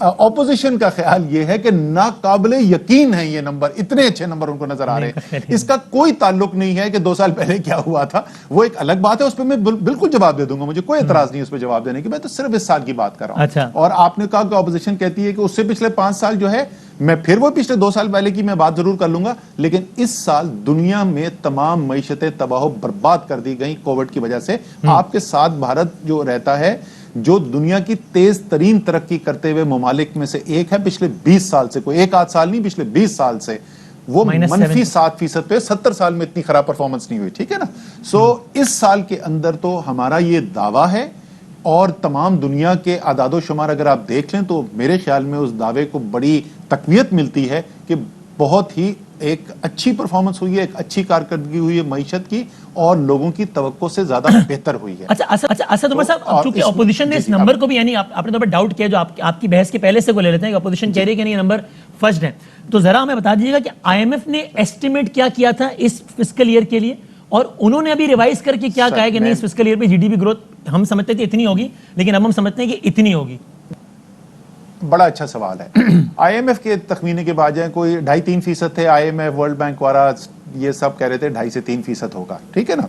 Opposition کا خیال یہ ہے کہ ناقابل یقین ہے یہ نمبر، اتنے اچھے نمبر ان کو نظر آ رہے ہیں. اس کا کوئی تعلق نہیں ہے کہ 2 سال پہلے کیا ہوا تھا، وہ ایک الگ بات ہے، اس پہ میں بالکل جواب دے دوں گا، مجھے کوئی اعتراض نہیں اس پہ جواب دینے کی، میں تو صرف اس سال کی بات کر رہا ہوں. اور آپ نے کہا کہ اپوزیشن کہتی ہے کہ اس سے پچھلے 5 سال جو ہے، میں پھر وہ پچھلے 2 سال پہلے کی میں بات ضرور کر لوں گا، لیکن اس سال دنیا میں تمام معیشتیں تباہ و برباد کر دی گئیں کووڈ کی وجہ سے. آپ کے ساتھ بھارت جو رہتا ہے، جو دنیا کی تیز ترین ترقی کرتے ہوئے ممالک میں سے ایک ہے، پچھلے 20 سال سے، کوئی 1 آدھ سال نہیں، پچھلے 20 سال سے وہ -7% پہ 70 سال میں اتنی خراب پرفارمنس نہیں ہوئی، ٹھیک ہے نا. سو اس سال کے اندر تو ہمارا یہ دعویٰ ہے، اور تمام دنیا کے اعداد و شمار اگر آپ دیکھ لیں تو میرے خیال میں اس دعوے کو بڑی تقویت ملتی ہے کہ بہت ہی ایک اچھی پرفارمنس ہوئی ہے، ایک اچھی کارکردگی ہوئی ہے معیشت کی، اور لوگوں کی توقع سے زیادہ بہتر ہوئی ہے. اچھا اسد عمر صاحب، چونکہ اپوزیشن نے اس نمبر کو بھی، یعنی آپ نے تو ڈاؤٹ کیا، جو آپ کی بحث کے پہلے سے کو لے لیتے ہیں کہ اپوزیشن کہہ رہی ہے کہ نہیں یہ نمبر فرسٹ ہے، تو ذرا ہمیں بتا دیجیے گا کہ آئی ایم ایف نے ایسٹیمیٹ کیا کیا تھا اس فسکل ایئر کے لیے، اور انہوں نے ابھی ریوائز کر کے کیا کہا ہے کہ نہیں اس فسکل ایئر پہ جی ڈی پی گروتھ ہم سمجھتے تھے اتنی ہوگی، لیکن اب ہم سمجھتے ہیں کہ اتنی ہوگی. بڑا اچھا سوال ہے. آئی ایم ایف کے تخمینے کے بعد جائیں، کوئی 2.5-3% تھے، I M F, world bank وارا یہ سب کہہ رہے تھے 2.5 سے 3% ہوگا، ٹھیک ہے نا.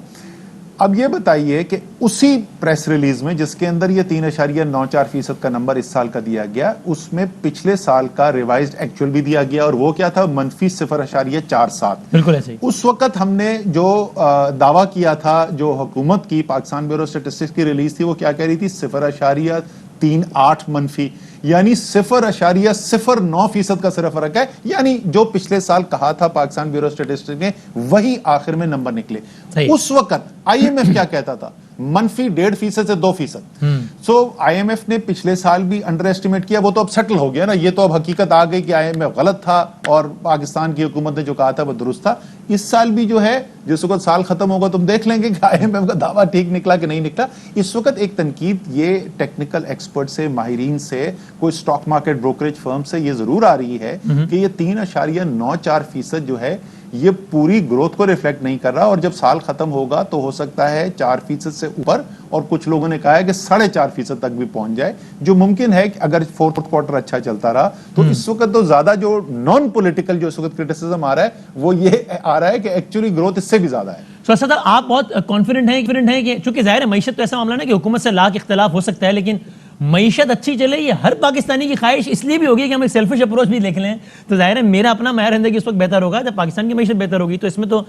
اب یہ بتائیے کہ اسی پریس ریلیز میں جس کے اندر یہ 3.94% کا نمبر اس سال کا دیا گیا، اس میں پچھلے سال کا ریوائزڈ ایکچوئل بھی دیا گیا، اور وہ کیا تھا؟ -0.47. بالکل ایسے ہی. اس وقت ہم نے جو دعویٰ کیا تھا، جو حکومت کی پاکستان بیورو اسٹیٹسٹکس کی ریلیز تھی، وہ کیا کہہ رہی تھی؟ 0.38 منفی، یعنی 0.09% کا صرف فرق ہے. یعنی جو پچھلے سال کہا تھا پاکستان بیورو اسٹیٹسٹکس نے، وہی آخر میں نمبر نکلے. اس وقت آئی ایم ایف کیا کہتا تھا؟ -1.5% سے 2%. سو آئی ایم ایف نے پچھلے سال بھی انڈر ایسٹیمیٹ کیا، وہ تو اب سیٹل ہو گیا نا، یہ تو اب حقیقت آ گئی کہ آئی ایم ایف غلط تھا اور پاکستان کی حکومت نے جو کہا تھا وہ درست تھا. اس سال بھی جو ہے، جس وقت سال ختم ہوگا تم دیکھ لیں گے کہ آئی ایم ایف کا دعویٰ ٹھیک نکلا کہ نہیں نکلا. اس وقت ایک تنقید یہ ٹیکنیکل ایکسپرٹ سے، ماہرین سے، کوئی اسٹاک مارکیٹ بروکریج فرم سے یہ ضرور آ رہی ہے کہ یہ 3.94% جو ہے یہ پوری گروتھ کو ریفلیکٹ نہیں کر رہا، اور جب سال ختم ہوگا تو ہو سکتا ہے 4% سے اوپر، اور کچھ لوگوں نے کہا ہے کہ 4.5% تک بھی پہنچ جائے، جو ممکن ہے کہ اگر 4th کوارٹر اچھا چلتا رہا تو. اس وقت تو زیادہ جو نان پولیٹیکل جو اس وقت کرٹیسزم آ رہا ہے وہ یہ آ رہا ہے کہ ایکچولی گروتھ اس سے بھی زیادہ ہے. صدر آپ بہت کانفیڈنٹ ہیں کہ چونکہ ظاہر ہے معیشت تو ایسا معاملہ ہے کہ حکومت سے لاکھ اختلاف ہو سکتا ہے، لیکن معیشت اچھی چلے یہ ہر پاکستانی کی خواہش اس لیے بھی ہوگی کہ ہم ایک سیلفش اپروچ بھی دیکھ لیں. تو ظاہر ہے میرا اپنا معیار زندگی اس وقت بہتر ہوگا جب پاکستان کی معیشت بہتر ہوگی. تو اس میں تو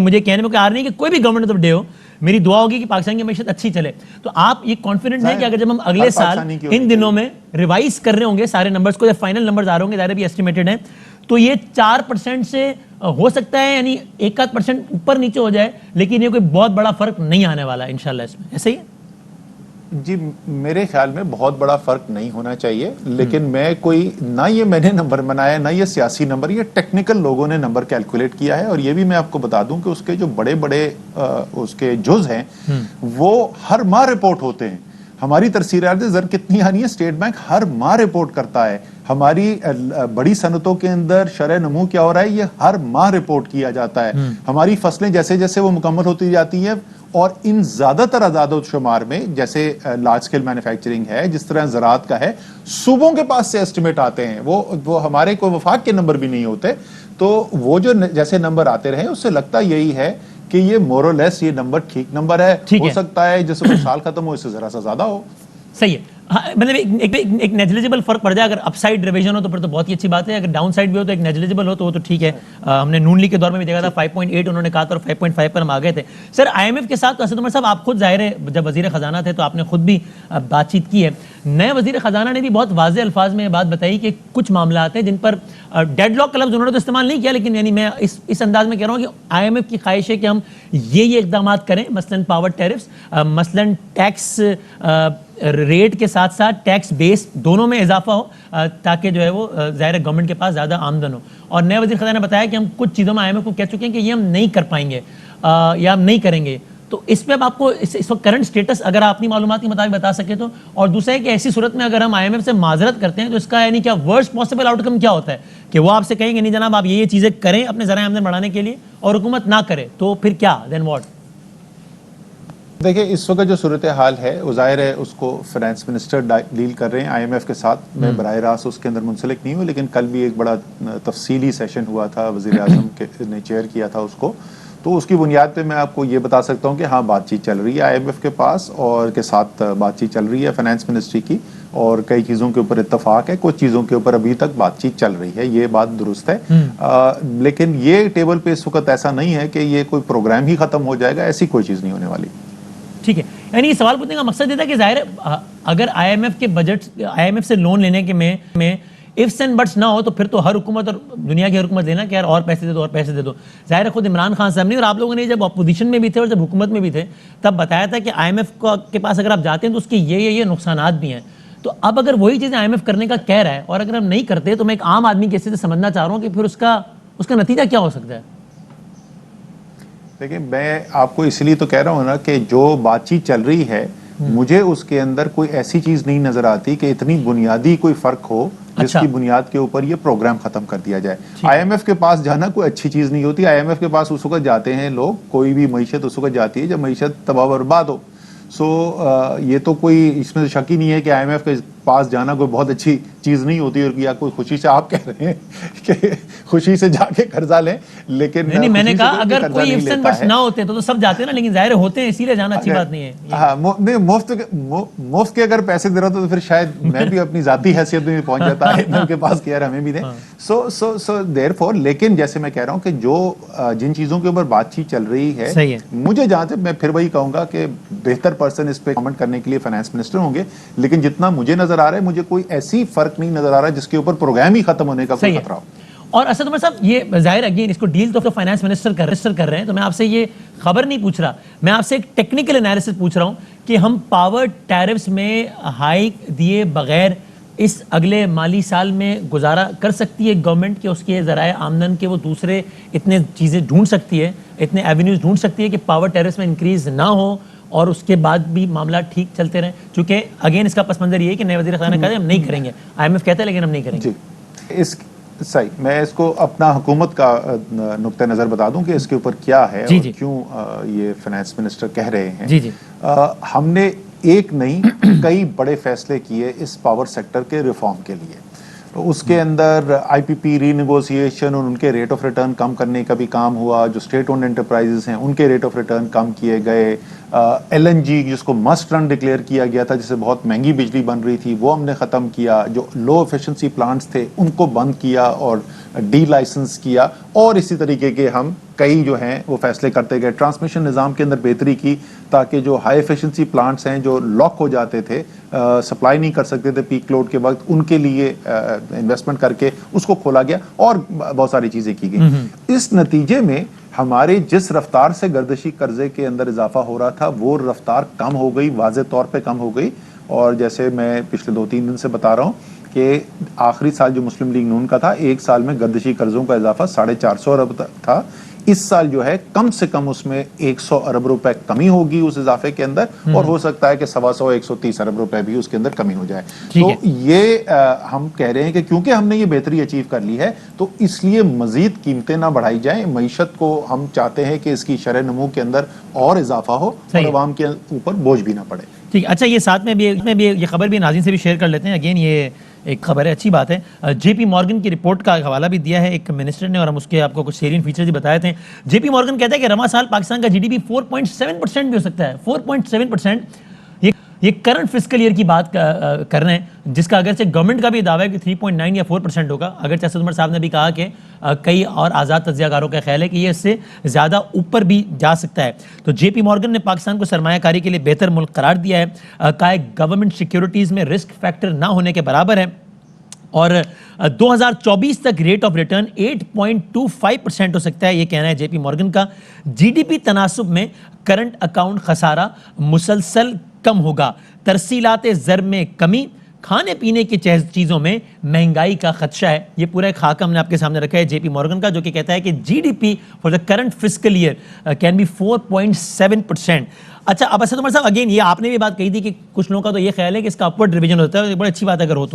مجھے کہنے میں کوئی آ رہی نہیں کہ کوئی بھی گورنمنٹ آف ڈے ہو، میری دعا ہوگی کہ پاکستان کی معیشت اچھی چلے. تو آپ یہ کانفیڈنٹ ہیں کہ اگر جب ہم اگلے سال ان دنوں میں ریوائز کر رہے ہوں گے سارے نمبرز کو، جب فائنل نمبرز آ رہے ہوں گے، ظاہر بھی ایسٹیمیٹڈ ہیں، تو یہ 4% سے ہو سکتا ہے، یعنی 1-8% اوپر نیچے ہو جائے، لیکن یہ کوئی بہت بڑا فرق نہیں آنے والا انشاءاللہ اس میں. ایسے ہی ہے جی، میرے خیال میں بہت بڑا فرق نہیں ہونا چاہیے، لیکن میں نے نمبر بنایا، نہ یہ سیاسی نمبر، یہ ٹیکنیکل لوگوں نے نمبر کیلکولیٹ کیا ہے. اور یہ بھی میں آپ کو بتا دوں کہ اس کے جو بڑے بڑے اس کے جز ہیں وہ ہر ماہ رپورٹ ہوتے ہیں. ہماری ترسیلات زر کتنی آنی ہے، اسٹیٹ بینک ہر ماہ رپورٹ کرتا ہے. ہماری بڑی صنعتوں کے اندر شرح نمو کیا ہو رہا ہے، یہ ہر ماہ رپورٹ کیا جاتا ہے. ہماری فصلیں جیسے جیسے وہ مکمل ہوتی جاتی ہیں، اور ان زیادہ تر اعداد و شمار میں جیسے لارج اسکیل مینوفیکچرنگ ہے، جس طرح زراعت کا ہے، صوبوں کے پاس سے ایسٹیمیٹ آتے ہیں، وہ ہمارے کوئی وفاق کے نمبر بھی نہیں ہوتے. تو وہ جو جیسے نمبر آتے رہے، اس سے لگتا یہی ہے کہ یہ مور اور لیس یہ نمبر ٹھیک نمبر ہے. ہو سکتا ہے جس وقت سال ختم ہو اس سے ذرا سا زیادہ ہو. صحیح ہے، مطلب ایک نیگلیجیبل فرق پڑ جائے. اگر اپ سائڈ ریویژن ہو تو پھر تو بہت ہی اچھی بات ہے، اگر ڈاؤن سائڈ بھی ہو تو ایک نیگلیجیبل ہو تو وہ تو ٹھیک ہے. ہم نے نون لیگ کے دور میں بھی دیکھا تھا 5.8 انہوں نے کہا تھا اور 5.5 پر ہم آ گئے تھے. سر آئی ایم ایف کے ساتھ اسد عمر صاحب آپ خود ظاہر ہے جب وزیر خزانہ تھے تو آپ نے خود بھی بات چیت کی ہے. نئے وزیر خزانہ نے بھی بہت واضح الفاظ میں یہ بات بتائی کہ کچھ معاملات ہیں جن پر ڈیڈ لاک کا لفظ انہوں نے تو استعمال نہیں کیا، لیکن یعنی میں اس انداز میں کہہ رہا ہوں کہ آئی ایم ایف کی خواہش ہے کہ ہم یہ اقدامات کریں، مثلاً پاور ٹیرفس، مثلاً ٹیکس ریٹ کے ساتھ ساتھ ٹیکس بیس دونوں میں اضافہ ہو، تاکہ جو ہے وہ ظاہر گورنمنٹ کے پاس زیادہ آمدن ہو. اور نئے وزیر خزانہ نے بتایا کہ ہم کچھ چیزوں میں آئی ایم ایف کو کہہ چکے ہیں کہ یہ ہم نہیں کر پائیں گے یا ہم نہیں کریں گے. تو اس پہ اب آپ کو اس وقت کرنٹ سٹیٹس اگر آپ اپنی معلومات کے مطابق بتا سکے تو. اور دوسرا ہے کہ ایسی صورت میں اگر ہم آئی ایم ایف سے معذرت کرتے ہیں تو اس کا یعنی کیا ورسٹ پاسبل آؤٹ کم کیا ہوتا ہے کہ وہ آپ سے کہیں گے نہیں جناب آپ یہ چیزیں کریں اپنے ذرائع آمدن بڑھانے کے لیے، اور حکومت نہ کرے تو پھر کیا، دین واٹ؟ دیکھیں اس وقت جو صورتحال ہے وہ ظاہر ہے اس کو فائنانس منسٹر ڈیل کر رہے ہیں آئی ایم ایف کے ساتھ. میں براہ راست اس کے اندر منسلک نہیں ہوں, لیکن کل بھی ایک بڑا تفصیلی سیشن ہوا تھا, وزیر اعظم نے چیئر کیا تھا اس کو, تو اس کی بنیاد پہ میں آپ کو یہ بتا سکتا ہوں کہ ہاں بات چیت چل رہی ہے آئی ایم ایف کے پاس اور کے ساتھ بات چیت چل رہی ہے فائنانس منسٹری کی, اور کئی چیزوں کے اوپر اتفاق ہے, کچھ چیزوں کے اوپر ابھی تک بات چیت چل رہی ہے, یہ بات درست ہے. لیکن یہ ٹیبل پہ اس وقت ایسا نہیں ہے کہ یہ کوئی پروگرام ہی ختم ہو جائے گا, ایسی کوئی چیز نہیں ہونے والی. ٹھیک ہے, یعنی یہ سوال پوچھنے کا مقصد یہ تھا کہ ظاہر ہے اگر آئی ایم ایف کے بجٹ, آئی ایم ایف سے لون لینے کے میں ifs and buts نہ ہو تو پھر تو ہر حکومت اور دنیا کی حکومت لینا کہ یار اور پیسے دے دو اور پیسے دے دو. ظاہر ہے خود عمران خان صاحب نے اور آپ لوگوں نے جب اپوزیشن میں بھی تھے اور جب حکومت میں بھی تھے تب بتایا تھا کہ آئی ایم ایف کے پاس اگر آپ جاتے ہیں تو اس کے یہ نقصانات بھی ہیں. تو اب اگر وہی چیزیں آئی ایم ایف کرنے کا کہہ رہا ہے اور اگر ہم نہیں کرتے تو میں ایک عام آدمی کے حصے سے سمجھنا چاہ رہا ہوں کہ پھر اس کا نتیجہ کیا ہو سکتا ہے. دیکھیں میں آپ کو اس لیے تو کہہ رہا ہوں نا کہ جو بات چیت چل رہی ہے مجھے اس کے اندر کوئی ایسی چیز نہیں نظر آتی کہ اتنی بنیادی کوئی فرق ہو جس کی بنیاد کے اوپر یہ پروگرام ختم کر دیا جائے. آئی ایم ایف کے پاس جانا کوئی اچھی چیز نہیں ہوتی. آئی ایم ایف کے پاس اس وقت جاتے ہیں لوگ, کوئی بھی معیشت اس وقت جاتی ہے جب معیشت تباہ و برباد ہو. یہ تو کوئی اس میں شک ہی نہیں ہے کہ آئی ایم ایف کے پاس جانا کوئی بہت اچھی چیز نہیں ہوتی, اور یا کوئی خوشی سے آپ کہہ رہے ہیں کہ خوشی سے جا کے قرضہ لیں, لیکن نہیں میں نے کہا اگر کوئی ifs and buts نہ ہوتے تو سب جاتے ہیں نا, لیکن ظاہر ہوتے ہیں اسی لیے جانا اچھی بات نہیں ہے. ہاں نہیں, مفت کے اگر پیسے دے رہا تو پھر شاید میں بھی اپنی ذاتی حیثیت میں پہنچ جاتا ہے ان کے پاس کہ یار ہمیں بھی دیں. سو دیر فور, لیکن جیسے میں کہہ رہا ہوں کہ جو جن چیزوں کے اوپر بات چیت چل رہی ہے مجھے جہاں تک میں پھر وہی کہوں گا کہ بہتر پرسن اس پہ کامنٹ کرنے کے لیے فائنانس منسٹر ہوں گے, لیکن جتنا مجھے نظر آ رہا ہے مجھے کوئی ایسی فرق نہیں نظر آ رہا ہے جس کے اوپر پروگرام ہی ختم ہونے کا کوئی خطرہ ہو. اور اسد عمر صاحب یہ ظاہر اگین اس کو ڈیل تو فائنانس منسٹر کر رہے ہیں, تو میں آپ سے یہ خبر نہیں پوچھ رہا, میں آپ سے ایک ٹیکنیکل انالیسس پوچھ رہا ہوں کہ ہم پاور ٹیرفز میں ہائیک دیے بغیر اس اگلے مالی سال میں گزارا کر سکتی ہے گورنمنٹ کہ اس کے ذرائع آمدن کے وہ دوسرے اتنے چیزیں ڈھونڈ سکتی ہے, اتنے ایونیوز ڈھونڈ سکتی ہے کہ پاور ٹیرفز میں انکریز نہ ہو اور اس کے بعد بھی معاملات ٹھیک چلتے رہیں. چونکہ اگین اس کا پس منظر یہ ہے کہ نئے وزیر خزانہ کہتے ہیں ہم نہیں کریں گے, آئی ایم ایف کہتا ہے لیکن ہم نہیں کریں گے. صحیح, میں اس کو اپنا حکومت کا نقطہ نظر بتا دوں کہ اس کے اوپر کیا ہے اور کیوں یہ فائنانس منسٹر کہہ رہے ہیں. ہم نے ایک نہیں کئی بڑے فیصلے کیے اس پاور سیکٹر کے ریفارم کے لیے. اس کے اندر آئی پی پی ری نیگوسیشن اور ان کے ریٹ آف ریٹرن کم کرنے کا بھی کام ہوا. جو اسٹیٹ اونڈ انٹرپرائزز ہیں ان کے ریٹ آف ریٹرن کم کیے گئے. ایل این جی جس کو مسٹ رن ڈکلیئر کیا گیا تھا, جس سے بہت مہنگی بجلی بن رہی تھی, وہ ہم نے ختم کیا. جو لو ایفیشنسی پلانٹس تھے ان کو بند کیا اور ڈی لائسنس کیا, اور اسی طریقے کے ہم کئی جو ہیں وہ فیصلے کرتے گئے. ٹرانسمیشن نظام کے اندر بہتری کی تاکہ جو ہائی ایفیشنسی پلانٹس ہیں جو لاک ہو جاتے تھے, سپلائی نہیں کر سکتے تھے پیک لوڈ کے وقت, ان کے لیے انویسٹمنٹ کر کے اس کو کھولا گیا, اور بہت ساری چیزیں کی گئی. اس نتیجے میں ہمارے جس رفتار سے گردشی قرضے کے اندر اضافہ ہو رہا تھا وہ رفتار کم ہو گئی, واضح طور پہ کم ہو گئی. اور جیسے میں پچھلے 2-3 دن سے بتا رہا ہوں کہ آخری سال جو مسلم لیگ نون کا تھا, ایک سال میں گردشی قرضوں کا اضافہ 450 ارب تھا. اس سال جو ہے کم سے کم اس میں 100 ارب روپے کمی ہوگی اس اضافے کے اندر, اور ہو سکتا ہے کہ 125-130 ارب روپے بھی اس کے اندر کمی ہو جائے. تو یہ ہم کہہ رہے ہیں کہ کیونکہ ہم نے یہ بہتری اچیو کر لی ہے تو اس لیے مزید قیمتیں نہ بڑھائی جائیں. معیشت کو ہم چاہتے ہیں کہ اس کی شرح نمو کے اندر اور اضافہ ہو اور عوام کے اوپر بوجھ بھی نہ پڑے. ٹھیک, اچھا یہ ساتھ میں بھی یہ خبر بھی ناظرین سے بھی شیئر کر لیتے ہیں. اگین یہ ایک خبر ہے, اچھی بات ہے. جے پی مارگن کی رپورٹ کا حوالہ بھی دیا ہے ایک منسٹر نے, اور ہم اس کے آپ کو کچھ سیرین فیچرز بھی بتائے تھے. جے پی مارگن کہتا ہے کہ رواں سال پاکستان کا جی ڈی پی 4.7% بھی ہو سکتا ہے. 4.7%. یہ کرنٹ فسکل ایئر کی بات کر رہے ہیں, جس کا اگرچہ گورنمنٹ کا بھی دعویٰ ہے کہ 3.9 یا 4% ہوگا. اگرچہ اسد عمر صاحب نے بھی کہا کہ کئی اور آزاد تجزیہ کاروں کا خیال ہے کہ یہ اس سے زیادہ اوپر بھی جا سکتا ہے. تو جے پی مارگن نے پاکستان کو سرمایہ کاری کے لیے بہتر ملک قرار دیا ہے. کہا ہے گورنمنٹ سیکیورٹیز میں رسک فیکٹر نہ ہونے کے برابر ہے, اور 2024 تک ریٹ آف ریٹرن 8.25% ہو سکتا ہے. یہ کہنا ہے جے پی مارگن کا. جی ڈی پی تناسب میں کرنٹ اکاؤنٹ خسارہ مسلسل کم ہوگا. ترسیلات زر میں کمی, کھانے پینے کی چیزوں میں مہنگائی کا خدشہ ہے. یہ پورا ایک خاکہ ہم نے آپ کے سامنے رکھا ہے جے پی مورگن کا, جو کہ کہتا ہے کہ G D P for the current fiscal year can be 4.7%. اچھا, اب اسد عمر صاحب اگین یہ آپ نے بھی بات کہی تھی کہ کچھ لوگوں کا تو یہ خیال ہے کہ اس کا اپورڈ ریویژن ہوتا ہے, بڑی اچھی بات اگر ہو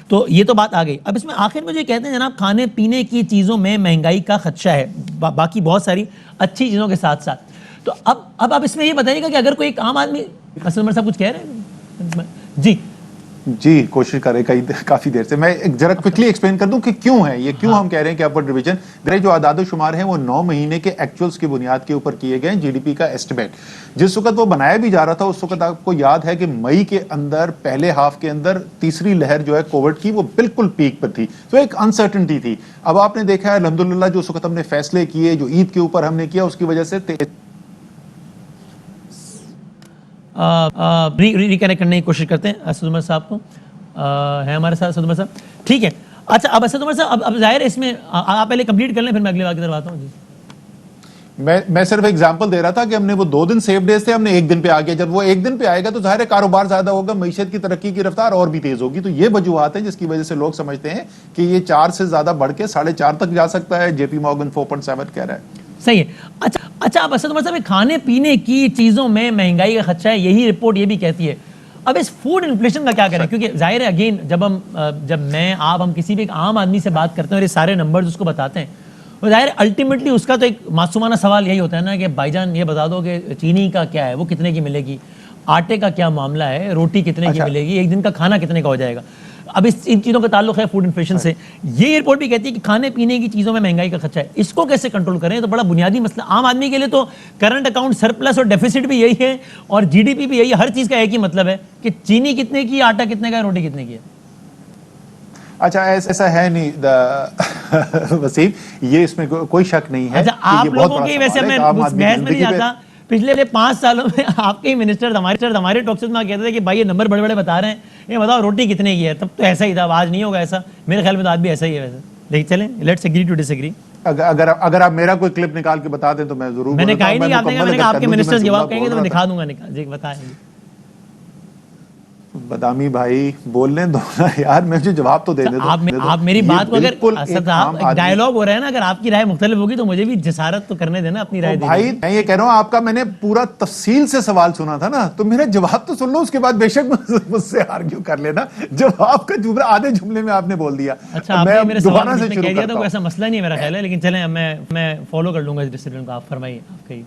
تو یہ تو بات آ گئی. اب اس میں آخر میں جو کہتے ہیں جناب کھانے پینے کی چیزوں میں مہنگائی کا خدشہ ہے, باقی بہت ساری اچھی چیزوں کے ساتھ ساتھ, تو اب آپ اس میں یہ بتائیے گا کہ اگر کوئی ایک عام آدمی, اسد عمر صاحب کچھ کہہ رہے ہیں؟ جی کوشش کریں کافی دیر سے. میں ذرا کوئکلی ایکسپلین کر دوں کہ کیوں ہے یہ, کیوں ہم کہہ رہے ہیں کہ اپورڈ ریویژن. میرے جو اعداد و شمار ہیں وہ 9 مہینے کے ایکچوئلز کی بنیاد کے اوپر کیے گئے ہیں, جی ڈی پی کا ایسٹیمیٹ. جس وقت وہ بنایا بھی جا رہا تھا اس وقت آپ کو یاد ہے کہ مئی کے اندر, پہلے ہاف کے اندر تیسری لہر جو ہے کووڈ کی وہ بالکل پیک پر تھی, تو ایک انسرٹنٹی تھی. اب آپ نے دیکھا ہے الحمدللہ جو اس وقت ہم نے فیصلے کیے, جو عید کے اوپر ہم نے کیا, اس کی وجہ سے ریکنیکٹ کرنے کی کوشش کرتے ہیں اسد عمر صاحب کو. ہے ہمارے ساتھ اسد عمر صاحب؟ ٹھیک ہے. اچھا, اب اسد عمر صاحب اب ظاہر ہے اس میں آپ پہلے کمپلیٹ کر لیں, پھر میں اگلی بات کی طرف آتا ہوں. جی میں صرف ایگزامپل دے رہا تھا کہ ہم نے وہ 2 دن سیف ڈیز تھے, ہم نے 1 دن پہ آ گیا. جب وہ 1 دن پہ آئے گا تو ظاہر ہے کاروبار زیادہ ہوگا, معیشت کی ترقی کی رفتار اور بھی تیز ہوگی. تو یہ وجوہات ہیں جس کی وجہ سے لوگ سمجھتے ہیں کہ یہ 4 سے زیادہ بڑھ کے 4.5 تک جا سکتا ہے. جے پی مورگن 4.7 کہہ رہا ہے. صحیح ہے. اچھا اب اسد عمر صاحب کھانے پینے کی چیزوں میں مہنگائی کا خدشہ ہے, یہی رپورٹ یہ بھی کہتی ہے. اب اس فوڈ انفلیشن کا کیا کریں, کیونکہ ظاہر ہے اگین جب میں آپ ہم کسی بھی ایک عام آدمی سے بات کرتے ہیں اور یہ سارے نمبرز اس کو بتاتے ہیں, اور ظاہر الٹیمیٹلی اس کا تو ایک معصومانہ سوال یہی ہوتا ہے نا کہ بھائی جان یہ بتا دو کہ چینی کا کیا ہے, وہ کتنے کی ملے گی, آٹے کا کیا معاملہ ہے, روٹی کتنے کی ملے گی, ایک دن کا کھانا کتنے کا ہو جائے گا. اب ان چیزوں کا تعلق ہے فوڈ انفلیشن سے. یہ رپورٹ بھی کہتی ہے کہ کھانے پینے کی چیزوں میں مہنگائی کا خدشہ ہے, اس کو کیسے کنٹرول کریں؟ تو بڑا بنیادی مسئلہ. عام آدمی کے لیے تو کرنٹ اکاؤنٹ سرپلس اور ڈیفیسٹ بھی یہی ہے, اور جی ڈی پی بھی یہی ہے. ہر چیز کا ایک ہی مطلب ہے کہ چینی کتنے کی, آٹا کتنے کا, روٹی کتنے کی ہے. اچھا ایسا ہے نہیں وسیم, یہ اس میں کوئی شک نہیں ہے. اچھا آپ لوگوں کی, ویسے میں بحث میں نہیں جاتا, پچھلے 5 سالوں میں آپ کے ہی منسٹر ہمارے ٹاکس میں کہتے تھے کہ بھائی یہ نمبر بڑے بڑے بتا رہے ہیں, یہ بتاؤ روٹی کتنے کی ہے. تب تو ایسا ہی تھا, آج نہیں ہوگا ایسا, میرے خیال میں تو آج بھی ایسا ہی ہے ویسے. لیکن چلیں let's agree to disagree. اگر آپ میرا کوئی کلپ نکال کے بتا دیں تو میں ضرور. میں نے کہا ہی نہیں, آپ نے کہا, میں نے کہا آپ کے منسٹر جواب کہیں گے تو میں دکھا دوں گا. جی بتائیں. بدامی بھائی بولنے دو نا یار, میں جو جواب تو دے دے. آپ میری بات کو اگر ڈائیلاگ ہو رہا ہے نا, اگر آپ کی رائے مختلف ہوگی تو مجھے بھی جسارت تو کرنے دینا اپنی رائے. بھائی میں یہ کہہ رہا ہوں, آپ کا میں نے پورا تفصیل سے سوال سنا تھا نا, تو میرا جواب تو سن لو, اس کے بعد بے شک مجھ سے آرگیو کر لینا. جواب کا جملہ آدھے جملے میں آپ نے بول دیا. اچھا آپ نے میرے سوال میں کہہ دیا تھا, کوئی ایسا مسئلہ نہیں ہے میرا خیال ہے, لیکن چلیں میں فالو کر لوں گا اس ڈسپلن کو. آپ فرمائیے, آپ کہیے.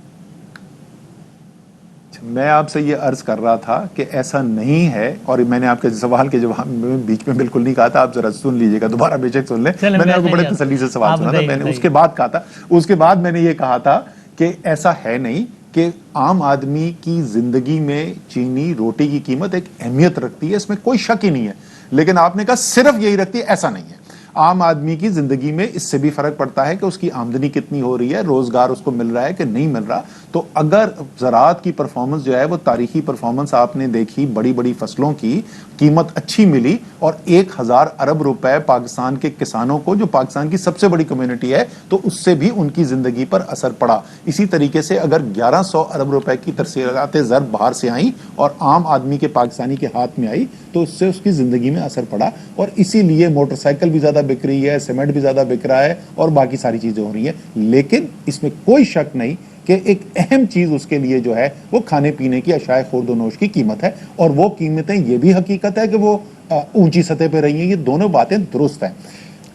میں آپ سے یہ عرض کر رہا تھا کہ ایسا نہیں ہے, اور میں نے آپ کے سوال کے جواب میں بیچ میں بالکل نہیں کہا تھا, آپ ذرا سن لیجئے گا, دوبارہ بے شک سن لیں. میں نے آپ کو بڑے تسلی سے سوال سنا تھا, میں نے اس کے بعد کہا تھا, اس کے بعد میں نے یہ کہا تھا کہ ایسا ہے نہیں کہ عام آدمی کی زندگی میں چینی روٹی کی قیمت ایک اہمیت رکھتی ہے, اس میں کوئی شک ہی نہیں ہے. لیکن آپ نے کہا صرف یہی رکھتی ہے, ایسا نہیں ہے. عام آدمی کی زندگی میں اس سے بھی فرق پڑتا ہے کہ اس کی آمدنی کتنی ہو رہی ہے, روزگار اس کو مل رہا ہے کہ نہیں مل رہا. تو اگر زراعت کی پرفارمنس جو ہے وہ تاریخی پرفارمنس آپ نے دیکھی, بڑی بڑی فصلوں کی قیمت اچھی ملی, اور 1000 ارب روپے پاکستان کے کسانوں کو, جو پاکستان کی سب سے بڑی کمیونٹی ہے, تو اس سے بھی ان کی زندگی پر اثر پڑا. اسی طریقے سے اگر 1100 ارب روپے کی ترسیلات زر باہر سے آئیں اور عام آدمی کے پاکستانی کے ہاتھ میں آئی, تو اس سے اس کی زندگی میں اثر پڑا. اور اسی لیے موٹر سائیکل بھی زیادہ بک رہی ہے, سیمنٹ بھی زیادہ بک رہا ہے, اور باقی ساری چیزیں ہو رہی ہیں. لیکن اس میں کوئی شک نہیں کہ ایک اہم چیز اس کے لیے جو ہے وہ کھانے پینے کی اشیاء خورد و نوش کی قیمت ہے, اور وہ قیمتیں یہ بھی حقیقت ہے کہ وہ اونچی سطح پہ رہی ہیں. یہ دونوں باتیں درست ہیں.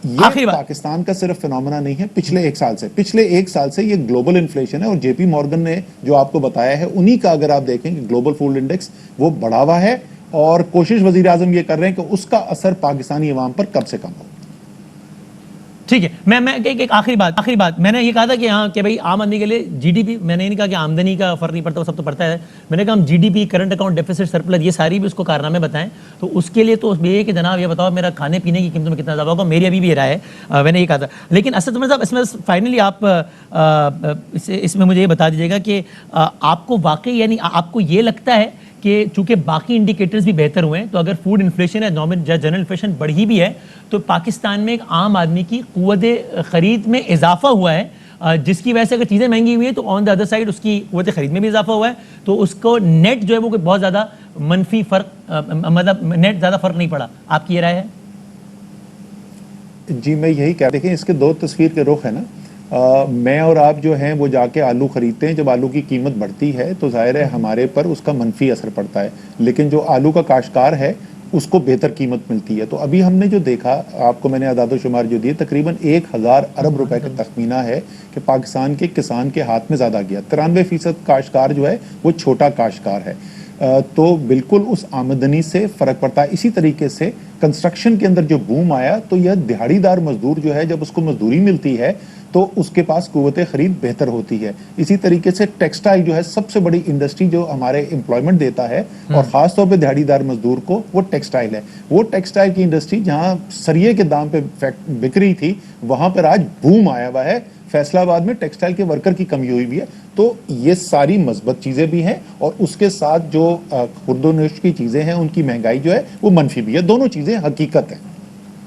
یہ پاکستان کا صرف فینومنا نہیں ہے, پچھلے ایک سال سے یہ گلوبل انفلیشن ہے. اور جے پی مورگن نے جو آپ کو بتایا ہے انہی کا اگر آپ دیکھیں کہ گلوبل فوڈ انڈیکس وہ بڑھا ہوا ہے, اور کوشش وزیر اعظم یہ کر رہے ہیں کہ اس کا اثر پاکستانی عوام پر کم سے کم ہو. ٹھیک ہے. میں ایک آخری بات میں نے یہ کہا تھا کہ ہاں کہ بھائی عام آدمی کے لیے جی ڈی پی, میں نے نہیں کہا کہ آمدنی کا فرق نہیں پڑتا, وہ سب تو پڑتا ہے. میں نے کہا ہم G D P, current account deficit, surplus, یہ ساری بھی اس کو کارنامے بتائیں. تو اس کے لیے تو یہ ہے کہ جناب یہ بتاؤ میرا کھانے پینے کی قیمتوں میں کتنا اضافہ ہوگا. میری ابھی بھی یہ رائے ہے, میں نے یہ کہا تھا. لیکن اسد عمر صاحب اس میں فائنلی آپ اس میں مجھے یہ بتا دیجیے گا کہ آپ کو واقعی, یعنی آپ کو یہ لگتا ہے کہ چونکہ باقی انڈیکیٹرز بھی بہتر ہوئے ہیں, تو اگر فوڈ انفلیشن ہے, جنرل انفلیشن بڑھی بھی ہے, تو پاکستان میں ایک عام آدمی کی قوت خرید میں اضافہ ہوا ہے, جس کی وجہ سے اگر چیزیں مہنگی ہوئی ہیں تو آن دا ادر سائڈ اس کی قوت خرید میں بھی اضافہ ہوا ہے, تو اس کو نیٹ جو ہے وہ کوئی بہت زیادہ منفی فرق, مطلب نیٹ زیادہ فرق نہیں پڑا. آپ کی یہ رائے ہے؟ جی میں یہی کہہ, دیکھیں اس کے دو تصویر کے رخ ہیں نا. میں اور آپ جو ہیں وہ جا کے آلو خریدتے ہیں, جب آلو کی قیمت بڑھتی ہے تو ظاہر ہے ہمارے پر اس کا منفی اثر پڑتا ہے, لیکن جو آلو کا کاشتکار ہے اس کو بہتر قیمت ملتی ہے. تو ابھی ہم نے جو دیکھا, آپ کو میں نے اعداد و شمار جو دیے, تقریباً 1000 ارب روپے کا تخمینہ ہے کہ پاکستان کے کسان کے ہاتھ میں زیادہ گیا. 93% کاشتکار جو ہے وہ چھوٹا کاشتکار ہے, تو بالکل اس آمدنی سے فرق پڑتا ہے. اسی طریقے سے کنسٹرکشن کے اندر جو بوم آیا تو یہ دیہڑی دار مزدور جو ہے جب اس کو مزدوری ملتی ہے تو اس کے پاس قوت خرید بہتر ہوتی ہے. اسی طریقے سے ٹیکسٹائل جو ہے سب سے بڑی انڈسٹری جو ہمارے امپلائمنٹ دیتا ہے, اور خاص طور پہ دیہڑی دار مزدور کو, وہ ٹیکسٹائل ہے. وہ ٹیکسٹائل کی انڈسٹری جہاں سریے کے دام پہ بک رہی تھی, وہاں پر آج بوم آیا ہوا ہے. فیصلہ آباد میں ٹیکسٹائل کے ورکر کی کمی ہوئی بھی ہے. تو یہ ساری مثبت چیزیں بھی ہیں, اور اس کے ساتھ جو خرد و نوش کی چیزیں ہیں ان کی مہنگائی جو ہے وہ منفی بھی ہے. دونوں چیزیں حقیقت ہیں.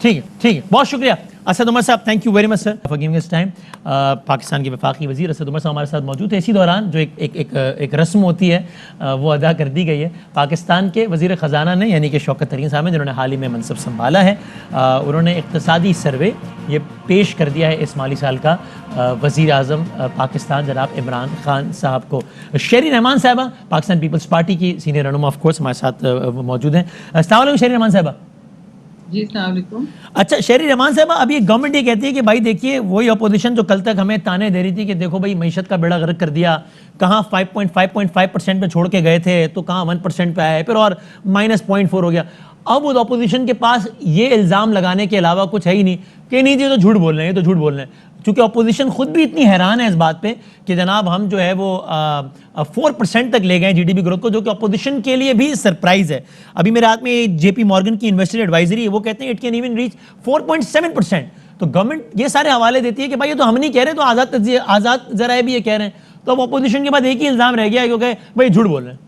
ٹھیک ہے, ٹھیک ہے, بہت شکریہ Asad Umar sahab, thank you very much sir for giving اس ٹائم. پاکستان کے وفاقی وزیر اسد عمر صاحب ہمارے ساتھ موجود ہیں. اسی دوران جو ایک رسم ہوتی ہے وہ ادا کر دی گئی ہے. پاکستان کے وزیر خزانہ نے, یعنی کہ شوکت ترین صاحب نے, جنہوں نے حال ہی میں منصب سنبھالا ہے, انہوں نے اقتصادی سروے یہ پیش کر دیا ہے اس مالی سال کا وزیر اعظم پاکستان جناب عمران خان صاحب کو. شہری رحمان صاحبہ پاکستان پیپلز پارٹی کی سینئر رہنما آف کورس ہمارے ساتھ موجود ہیں. السلام علیکم شہری رحمان صاحبہ. جی السلام علیکم. اچھا شہری رحمان صاحب, اب یہ گورنمنٹ یہ کہتی ہے کہ بھائی دیکھیے وہی اپوزیشن جو کل تک ہمیں تانے دے رہی تھی کہ دیکھو بھائی معیشت کا بیڑا غرق کر دیا, کہاں 5.5% پہ چھوڑ کے گئے تھے تو کہاں 1% پہ آئے, پھر اور -0.4 ہو گیا. اب اس اپوزیشن کے پاس یہ الزام لگانے کے علاوہ کچھ ہے ہی نہیں کہ نہیں یہ تو جھوٹ بول رہے ہیں, یہ تو جھوٹ بول رہے ہیں. چونکہ اپوزیشن خود بھی اتنی حیران ہے اس بات پہ کہ جناب ہم جو ہے وہ 4% تک لے گئے جی ڈی پی گروتھ کو, جو کہ اپوزیشن کے لیے بھی سرپرائز ہے. ابھی میرے ہاتھ میں جے پی مورگن کی انویسٹر ایڈوائزری ہے, وہ کہتے ہیں اٹ کین ایون ریچ 4.7%. تو گورنمنٹ یہ سارے حوالے دیتی ہے کہ بھائی یہ تو ہم نہیں کہہ رہے, تو آزاد ذرائع بھی یہ کہہ رہے ہیں. تو اب اپوزیشن کے بعد ایک ہی الزام رہ گیا ہے کیونکہ بھائی جھوٹ بول رہے ہیں.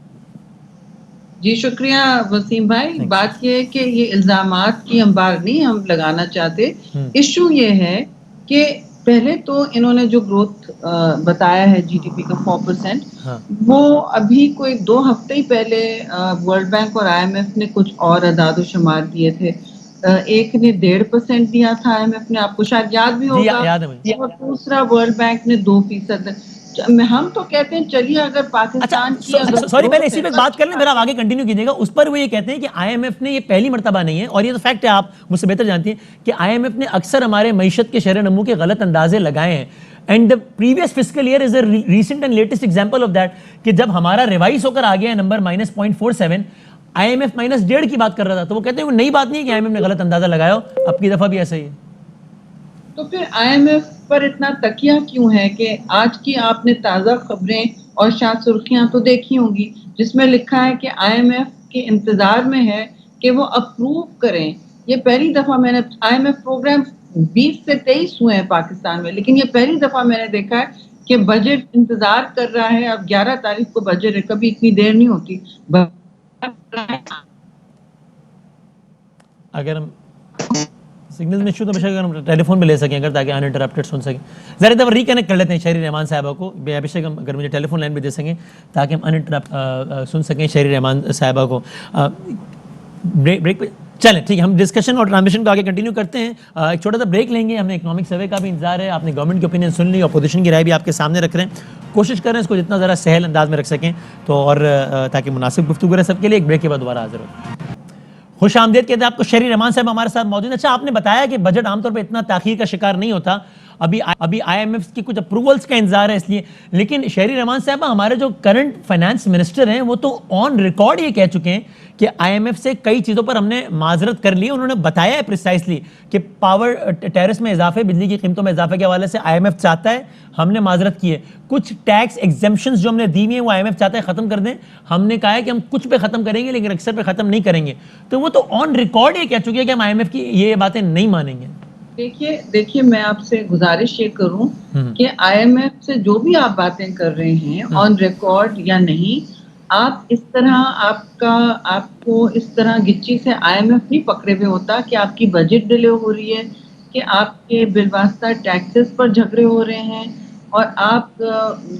جی شکریہ وسیم بھائی. بات یہ ہے کہ یہ الزامات کی انبار نہیں ہم لگانا چاہتے. ایشو یہ ہے کہ پہلے تو انہوں نے جو گروتھ بتایا ہے جی ڈی پی کا 4%, وہ ابھی کوئی 2 ہفتے ہی پہلے ورلڈ بینک اور آئی ایم ایف نے کچھ اور اعداد و شمار دیے تھے. ایک نے 1.5% دیا تھا آئی ایم ایف نے, آپ کو شاید یاد بھی ہوگا, اور دوسرا ورلڈ بینک نے 2%. ہم تو کہتے ہیں چلیے اگر پاکستان کی سوری پہلے اسی پہ بات کر لیں, پھر آپ آگے کنٹینیو کیجیے گا. اس پر وہ یہ کہتے ہیں کہ آئی ایم ایف نے, یہ پہلی مرتبہ نہیں ہے اور یہ تو فیکٹ ہے, آپ مجھ سے بہتر جانتی ہیں کہ آئی ایم ایف نے اکثر ہمارے معیشت کے شرح نمو کے غلط اندازے لگائے ہیں. And the previous fiscal year is a recent and latest example of that, کہ جب ہمارا ریوائز ہو کر آ گیا ہے نمبر -0.47, آئی ایم ایف -1.5 کی بات کر رہا تھا. تو وہ کہتے ہیں وہ نئی بات نہیں ہے کہ آئی ایم ایف نے غلط اندازہ لگایا ہو, اب کی دفعہ بھی ایسا ہی ہے. تو پھر آئی ایم ایف پر اتنا تکیہ کیوں ہے کہ آج کی آپ نے تازہ خبریں اور شاید سرخیاں تو دیکھی ہوں گی جس میں لکھا ہے کہ آئی ایم ایف کے انتظار میں ہے کہ وہ اپروو کریں. یہ پہلی دفعہ میں نے, آئی ایم ایف پروگرام 20 سے 23 ہوئے ہیں پاکستان میں, لیکن یہ پہلی دفعہ میں نے دیکھا ہے کہ بجٹ انتظار کر رہا ہے. اب 11 تاریخ کو بجٹ ہے, کبھی اتنی دیر نہیں ہوتی. اگر ہم سگنل میں ایشو تو بشک ہم ٹیلی فون پہ لے سکیں اگر, تاکہ انٹرپٹڈ سن سکیں. ذرا دفعہ ریکنیکٹ کر لیتے ہیں شہری رحمان صاحبہ کو. بے شک ہم اگر مجھے ٹیلی فون لائن پہ دے سکیں تاکہ ہم انٹرپٹ سن سکیں شہری رحمان صاحبہ کو. بریک پہ چلیں, ٹھیک ہے, ہم ڈسکشن اور ٹرانزیشن کو آگے کنٹینیو کرتے ہیں. ایک چھوٹا سا بریک لیں گے. ہم نے اکنامک سروے کا بھی انتظار ہے, آپ نے گورنمنٹ کی اوپینین سن لی, اپوزیشن کی رائے بھی آپ کے سامنے رکھ رہے ہیں. کوشش کر رہے ہیں اس کو جتنا ذرا سہل انداز میں رکھ سکیں تو, اور تاکہ مناسب گفتگو رہے سب کے لیے. ایک بریک کے بعد دوبارہ حاضر ہو. خوش آمدید کہتے ہیں آپ کو. شہری رحمان صاحب ہمارے ساتھ موجود ہیں. اچھا آپ نے بتایا کہ بجٹ عام طور پہ اتنا تاخیر کا شکار نہیں ہوتا, ابھی آئی ایم ایف کی کچھ اپروولس کا انتظار ہے اس لیے. لیکن شہری رحمان صاحب ہمارے جو کرنٹ فائنانس منسٹر ہیں وہ تو آن ریکارڈ یہ کہہ چکے ہیں کہ آئی ایم ایف سے کئی چیزوں پر ہم نے معذرت کر لی. انہوں نے بتایا ہے پریسائسلی کہ پاور ٹیرس میں اضافے, بجلی کی قیمتوں میں اضافے کے حوالے سے آئی ایم ایف چاہتا ہے, ہم نے معذرت کی ہے. کچھ ٹیکس ایگزمپشنز جو ہم نے دی ہوئی ہیں وہ آئی ایم ایف چاہتا ہے ختم کر دیں. ہم نے کہا ہے کہ ہم کچھ پہ ختم کریں گے لیکن اکثر پہ ختم نہیں کریں گے. تو وہ تو آن ریکارڈ یہ کہہ چکے ہیں کہ ہم آئی ایم ایف کی یہ باتیں نہیں مانیں گے. دیکھیے میں آپ سے گزارش یہ کروں کہ آئی ایم ایف سے جو بھی آپ باتیں کر رہے ہیں آن ریکارڈ یا نہیں, آپ اس طرح آپ کو اس طرح گچی سے آئی ایم ایف نہیں پکڑے ہوئے ہوتا کہ آپ کی بجٹ ڈیلے ہو رہی ہے, کہ آپ کے بالواسطہ ٹیکسز پر جھگڑے ہو رہے ہیں, اور آپ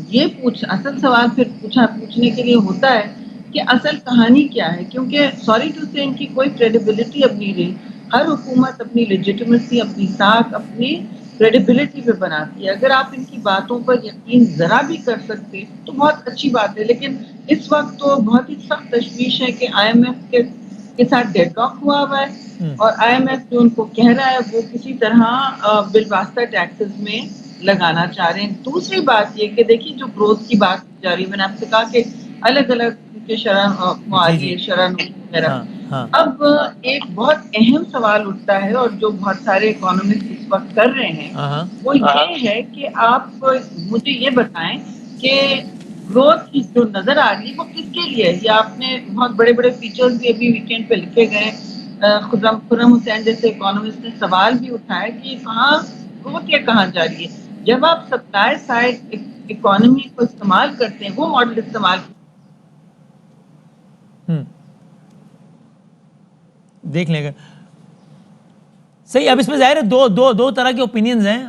یہ اصل سوال پھر پوچھنے کے لیے ہوتا ہے کہ اصل کہانی کیا ہے، کیونکہ سوری ٹو سے ان کی کوئی کریڈیبلٹی اب نہیں رہی. ہر حکومت اپنی لیجیٹمیسی، اپنی ساکھ، اپنی کریڈیبلٹی پہ بناتی ہے. اگر آپ ان کی باتوں پر یقین ذرا بھی کر سکتے تو بہت اچھی بات ہے، لیکن اس وقت تو بہت ہی سخت تشویش ہے کہ آئی ایم ایف کے ساتھ ڈیڈ لاک ہوا ہوا ہے، اور آئی ایم ایف جو ان کو کہہ رہا ہے وہ کسی طرح بالواسطہ ٹیکسز میں لگانا چاہ رہے ہیں. دوسری بات یہ کہ دیکھیے جو گروتھ کی بات جا رہی ہے، میں نے آپ سے کہا کہ الگ الگ کے شرح جی جی شرح وغیرہ. ہاں ہاں اب ایک بہت اہم سوال اٹھتا ہے اور جو بہت سارے اکانومسٹ اس وقت کر رہے ہیں ہاں ہاں وہ یہ ہے کہ آپ مجھے یہ بتائیں کہ گروتھ کی جو نظر آ رہی ہے وہ کس کے لیے ہے. یہ آپ نے بہت بڑے بڑے فیچرز بھی ابھی ویکینڈ پہ لکھے گئے. خرم حسین جیسے اکانومسٹ نے سوال بھی اٹھایا کہ کہاں گروتھ یا کہاں جا رہی ہے. جب آپ سپلائی سائڈ اکانومی کو استعمال کرتے ہیں، وہ ماڈل استعمال دیکھ لیں گے. صحیح. اب اس میں ظاہر ہے دو طرح کے اوپینینز ہیں.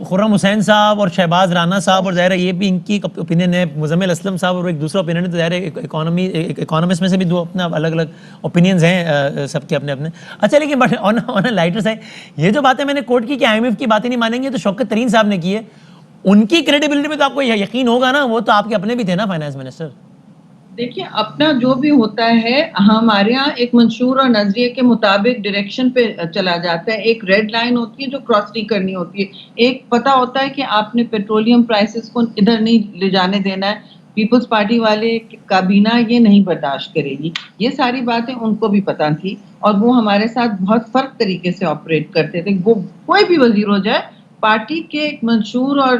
خرم حسین صاحب اور شہباز رانا صاحب، اور ظاہر ہے یہ بھی ان کی اوپینین ہے. مزمل اسلم صاحب اور ایک دوسرا اوپینین ہے. تو ظاہر ہے اکانومسٹ میں سے بھی دو اپنا الگ الگ اوپینینز ہیں سب کے اپنے اپنے. اچھا لیکن آن لائٹر سائڈ یہ جو باتیں میں نے کوٹ کی کہ آئی ایم ایف کی باتیں نہیں مانیں گے، تو شوکت ترین صاحب نے کی ہے. ان کی کریڈیبلٹی پہ تو آپ کو یقین ہوگا نا، وہ تو آپ کے اپنے بھی تھے نا فائنانس منسٹر. دیکھیے اپنا جو بھی ہوتا ہے ہمارے یہاں ایک منشور اور نظریے کے مطابق ڈائریکشن پہ چلا جاتا ہے. ایک ریڈ لائن ہوتی ہے جو کراس نہیں کرنی ہوتی ہے. ایک پتہ ہوتا ہے کہ آپ نے پیٹرولیم پرائسز کو ادھر نہیں لے جانے دینا ہے. پیپلز پارٹی والے کابینہ یہ نہیں برداشت کرے گی. یہ ساری باتیں ان کو بھی پتہ تھی اور وہ ہمارے ساتھ بہت فرق طریقے سے آپریٹ کرتے تھے. وہ کوئی بھی وزیر ہو جائے پارٹی کے ایک منشور اور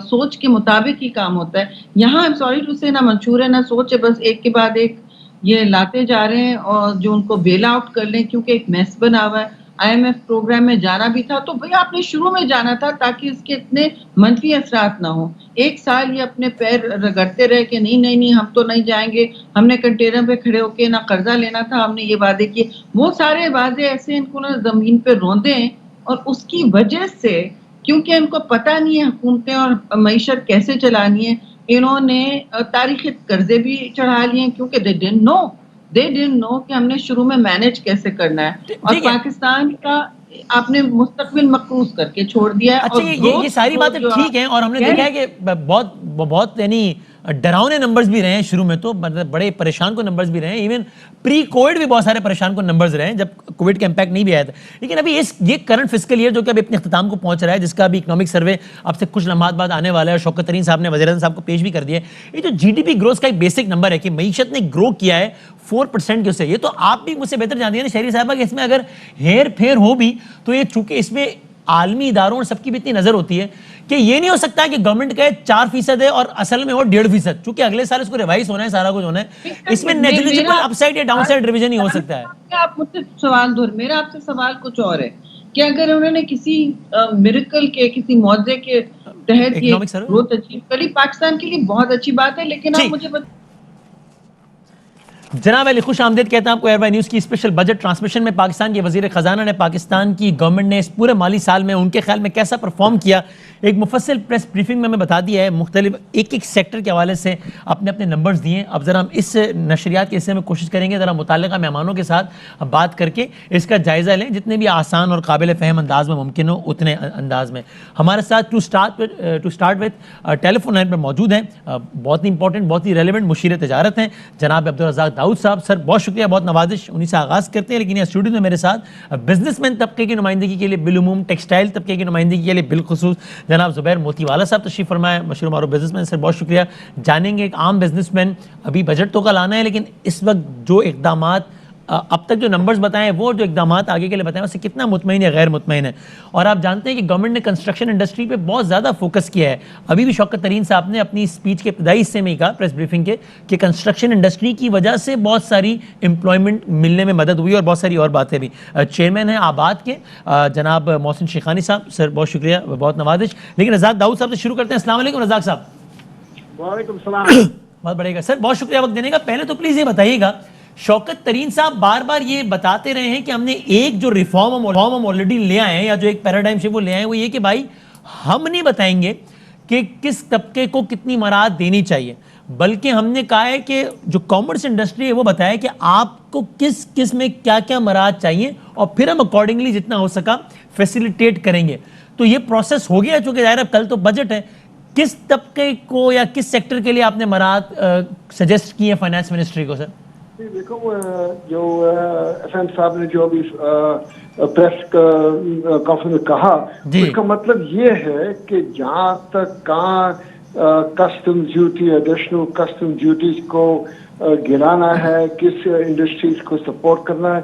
سوچ کے مطابق ہی کام ہوتا ہے. یہاں سوری ٹو سے نہ منشور ہے نہ سوچ ہے، بس ایک کے بعد ایک یہ لاتے جا رہے ہیں اور جو ان کو بیل آؤٹ کر لیں کیونکہ ایک میس بنا ہوا ہے. آئی ایم ایف پروگرام میں جانا بھی تھا تو بھئی آپ نے شروع میں جانا تھا تاکہ اس کے اتنے منفی اثرات نہ ہوں. ایک سال یہ اپنے پیر رگڑتے رہے کہ نہیں ہم تو نہیں جائیں گے. ہم نے کنٹینر پہ کھڑے ہو کے نہ قرضہ لینا تھا، ہم نے یہ وعدے کیے. وہ سارے وعدے ایسے ان کو زمین پہ روندے ہیں اور اس کی وجہ سے کیونکہ ان کو پتہ نہیں ہے حکومتیں اور معیشت کیسے چلانی ہے، انہوں نے تاریخی قرضے بھی چڑھا لیے ہیں کیونکہ they didn't know کہ ہم نے شروع میں مینج کیسے کرنا ہے. اور پاکستان کا آپ نے مستقبل مقروض کر کے چھوڑ دیا ہے. اچھا یہ ساری باتیں ٹھیک ہیں، اور ہم نے دیکھا ہے کہ بہت یعنی ڈراؤنے نمبرز بھی رہے ہیں شروع میں، تو بڑے پریشان کو نمبرز بھی رہے ہیں. ایون پری کووڈ بھی بہت سارے پریشان کو نمبرز رہے ہیں جب کووڈ کا امپیکٹ نہیں بھی آیا تھا. لیکن ابھی یہ کرنٹ فسکل ایئر جو کہ ابھی اپنے اختتام کو پہنچ رہا ہے، جس کا بھی اکنامک سروے اب سے کچھ لمحات بعد آنے والا ہے، شوکت ترین صاحب نے وزیر اعظم صاحب کو پیش بھی کر دیا ہے. یہ جو جی ڈی پی گروتھ کا ایک بیسک نمبر ہے کہ معیشت نے گرو کیا ہے 4% کے اسے، یہ تو آپ بھی مجھ سے بہتر جانتی ہیں نا شہری صاحبہ کہ اس میں اگر ہیر پھیر ہو بھی تو یہ چونکہ اس میں عالمی اداروں اور سب کی بھی اتنی نظر ہوتی ہے کہ یہ نہیں ہو سکتا کہ گورنمنٹ کہے 4% ہے اور اصل میں ہو 1.5%، چونکہ اگلے سال اس کو ریوائز ہونا ہے، سارا کچھ ہونا ہے. اس میں نیگلیجبل اپ سائڈ یا ڈاؤن سائڈ ریویژن ہی ہو سکتا ہے. آپ مجھ سے سوال دور، میرا آپ سے سوال کچھ اور ہے کہ اگر انہوں نے کسی میریکل کے کسی معجزے کے تحت یہ گروتھ اچیو کری، پاکستان کے لیے بہت اچھی بات ہے. لیکن آپ مجھے جناب علی خوش آمدید کہتا ہوں آپ کو ایئر بائی نیوز کی اسپیشل بجٹ ٹرانسمیشن میں. پاکستان کے وزیر خزانہ نے پاکستان کی گورنمنٹ نے اس پورے مالی سال میں ان کے خیال میں کیسا پرفارم کیا، ایک مفصل پریس بریفنگ میں ہمیں بتا دیا ہے. مختلف ایک سیکٹر کے حوالے سے اپنے نمبرز دیے ہیں. اب ذرا ہم اس نشریات کے حصے میں کوشش کریں گے ذرا متعلقہ مہمانوں کے ساتھ بات کر کے اس کا جائزہ لیں، جتنے بھی آسان اور قابل فہم انداز میں ممکن ہو اتنے انداز میں. ہمارے ساتھ to start with telephone line پر موجود ہیں بہت ہی امپورٹنٹ، بہت ہی ریلیونٹ مشیر تجارت ہیں جناب عبدالرزاق داؤد صاحب. سر بہت شکریہ، بہت نوازش، انہیں سے آغاز کرتے ہیں. لیکن یہ اسٹوڈیو میں میرے ساتھ بزنس مین طبقے کی نمائندگی کے لیے بالعموم، ٹیکسٹائل طبقے کی نمائندگی کے لیے بالخصوص جناب زبیر موتی والا صاحب تشریف فرمائے، مشہور معروف بزنس مین. سر بہت شکریہ. جانیں گے ایک عام بزنس مین، ابھی بجٹ تو کل آنا ہے لیکن اس وقت جو اقدامات اب تک جو نمبرز بتائیں، وہ جو اقدامات آگے کے لیے بتائیں، اس سے کتنا مطمئن یا غیر مطمئن ہے. اور آپ جانتے ہیں کہ گورنمنٹ نے کنسٹرکشن انڈسٹری پہ بہت زیادہ فوکس کیا ہے. ابھی بھی شوکت ترین صاحب نے اپنی اسپیچ کے ابتدائی حصے میں ہی کہا پریس بریفنگ کے کہ کنسٹرکشن انڈسٹری کی وجہ سے بہت ساری امپلائمنٹ ملنے میں مدد ہوئی اور بہت ساری اور باتیں بھی. چیئرمین ہیں آباد کے جناب محسن شیخانی صاحب. سر بہت شکریہ، بہت نوازش. لیکن رزاق داؤد صاحب سے شروع کرتے ہیں. السلام علیکم رزاق صاحب. وعلیکم السلام. بہت بڑھے گا سر، بہت شکریہ وقت دینے کا. پہلے تو پلیز یہ بتائیے گا، شوکت ترین صاحب بار بار یہ بتاتے رہے ہیں کہ ہم نے ایک جو ریفارم ہم آلریڈی لے آئے ہیں یا جو ایک پیراڈائم شفٹ وہ لے آئے ہیں، وہ یہ کہ بھائی ہم نہیں بتائیں گے کہ کس طبقے کو کتنی مراعات دینی چاہیے، بلکہ ہم نے کہا ہے کہ جو کامرس انڈسٹری ہے وہ بتائے کہ آپ کو کس کس میں کیا کیا مراعات چاہیے، اور پھر ہم اکارڈنگلی جتنا ہو سکا فیسیلیٹیٹ کریں گے. تو یہ پروسیس ہو گیا، چونکہ ظاہر ہے کل تو بجٹ ہے. کس طبقے کو یا کس سیکٹر کے لیے آپ نے مراعات سجیسٹ کی ہے فائنانس منسٹری کو؟ سر دیکھو جو ایف ایم صاحب نے جو ابھی پریس کانفرنس میں کہا، اس کا مطلب یہ ہے کہ جہاں تک کہاں custom duty, additional custom duties کو گرانا ہے، کس انڈسٹریز کو سپورٹ کرنا ہے،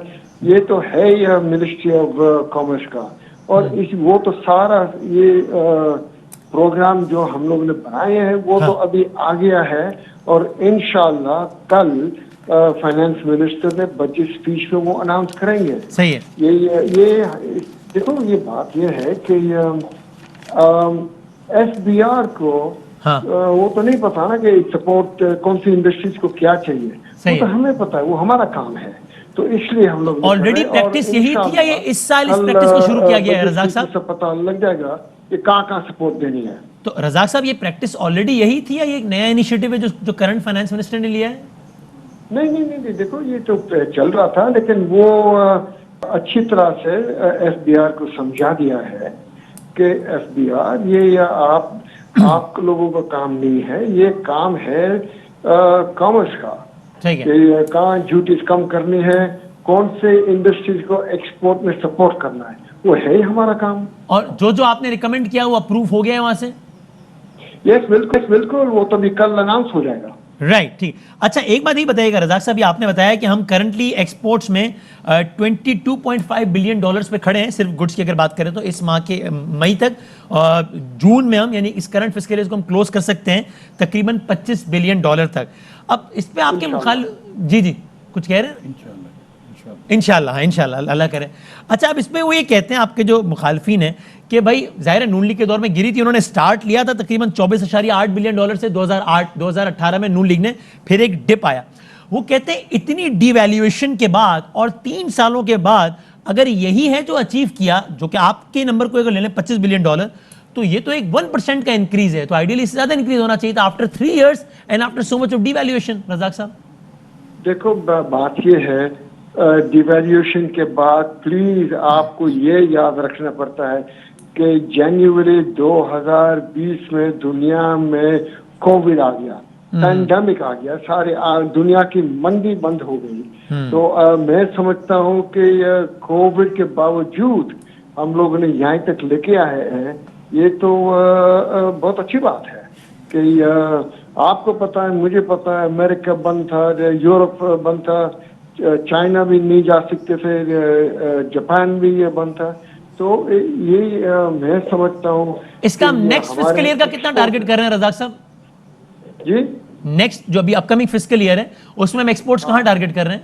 یہ تو ہے یہ منسٹری آف کامرس کا. اور وہ تو سارا یہ پروگرام جو ہم لوگوں نے بنائے ہیں وہ تو ابھی آ گیا ہے، اور انشاءاللہ کل فائنانس منسٹر نے بجٹ اسپیچ میں وہ اناؤنس کریں گے. صحیح ہے. یہ دیکھو یہ بات یہ ہے کہ ایس بی آر کو وہ تو نہیں پتا نا کہ سپورٹ کون سی انڈسٹریز کو کیا چاہیے، وہ تو ہمیں پتا ہے، وہ ہمارا کام ہے. تو اس لیے ہم لوگ آلریڈی پریکٹس یہی تھی یا یہ اس سال اس پریکٹس کو شروع کیا گیا ہے؟ رزاق صاحب سب پتہ لگ جائے گا کہ کہاں سپورٹ دینی ہے. تو رزاق صاحب یہ پریکٹس آلریڈی یہی تھی یا یہ ایک نیا انیشیٹو ہے جو کرنٹ فائنانس منسٹر نے لیا ہے؟ نہیں دیکھو یہ تو چل رہا تھا، لیکن وہ اچھی طرح سے ایف بی آر کو سمجھا دیا ہے کہ ایف بی آر یہ آپ لوگوں کا کام نہیں ہے، یہ کام ہے کامرس کا، کہ کہاں ڈیوٹیز کم کرنی ہے، کون سے انڈسٹریز کو ایکسپورٹ میں سپورٹ کرنا ہے، وہ ہے ہی ہمارا کام. اور جو آپ نے ریکمینڈ کیا وہ اپروو ہو گیا ہے وہاں سے؟ یس بالکل وہ تو بھی کل اناؤنس ہو جائے گا. رائٹ، ٹھیک. اچھا ایک بات یہ بتائیے گا رزاق صاحب، آپ نے بتایا کہ ہم کرنٹلی ایکسپورٹس میں 22.5 بلین ڈالرز پہ کھڑے ہیں صرف گڈس کی اگر بات کریں تو اس ماہ کے مئی تک. جون میں ہم یعنی اس کرنٹ فسکل ایئر کو ہم کلوز کر سکتے ہیں تقریباً 25 بلین ڈالر تک. اب اس پہ آپ کے مخالف جی کچھ کہہ رہے ہیں؟ انشاءاللہ اللہ کرے. اچھا اب اس پہ وہ یہ کہتے ہیں آپ کے جو مخالفین ہیں کہ بھائی ظاہر نون لیگ کے دور میں گری تھی، انہوں نے سٹارٹ لیا تھا تقریباً 24.8 بلین ڈالر سے 2018 میں نون لیگ نے پھر ایک ڈپ آیا. وہ کہتے ہیں اتنی ڈی ویلیویشن کے بعد اور 3 سالوں کے بعد اگر یہی ہے جو اچیو کیا، جو کہ آپ کے نمبر کو اگر لے لیں 25 بلین ڈالر، تو یہ تو ایک 1% کا انکریز ہے. تو آئیڈیلی اس سے زیادہ انکریز ہونا چاہیے تھا after 3 years and after so much of devaluation. Razzaq صاحب دیکھو بات یہ ہے ڈیویلیوشن کے بعد پلیز آپ کو یہ یاد رکھنا پڑتا ہے کہ جنوری 2020 میں دنیا میں کووڈ آ گیا، پینڈیمک آ گیا، سارے دنیا کی منڈی بند ہو گئی. تو میں سمجھتا ہوں کہ کووڈ کے باوجود ہم لوگوں نے یہاں تک لے کے آئے ہیں، یہ تو بہت اچھی بات ہے. کہ آپ کو پتا ہے، مجھے پتا ہے، امریکہ بند تھا، یورپ بند تھا، چائنا بھی نہیں جا سکتے تھے، جاپان بھی یہ بند تھا. تو یہ میں سمجھتا ہوں اس کا ہم نیکسٹ فسکل ایئر کا کتنا ٹارگٹ کر رہے ہیں رزاق صاحب؟ جی نیکسٹ جو ابھی اپ کمنگ فسکل ایئر ہے اس میں ہم ایکسپورٹس کہاں ٹارگٹ کر رہے ہیں؟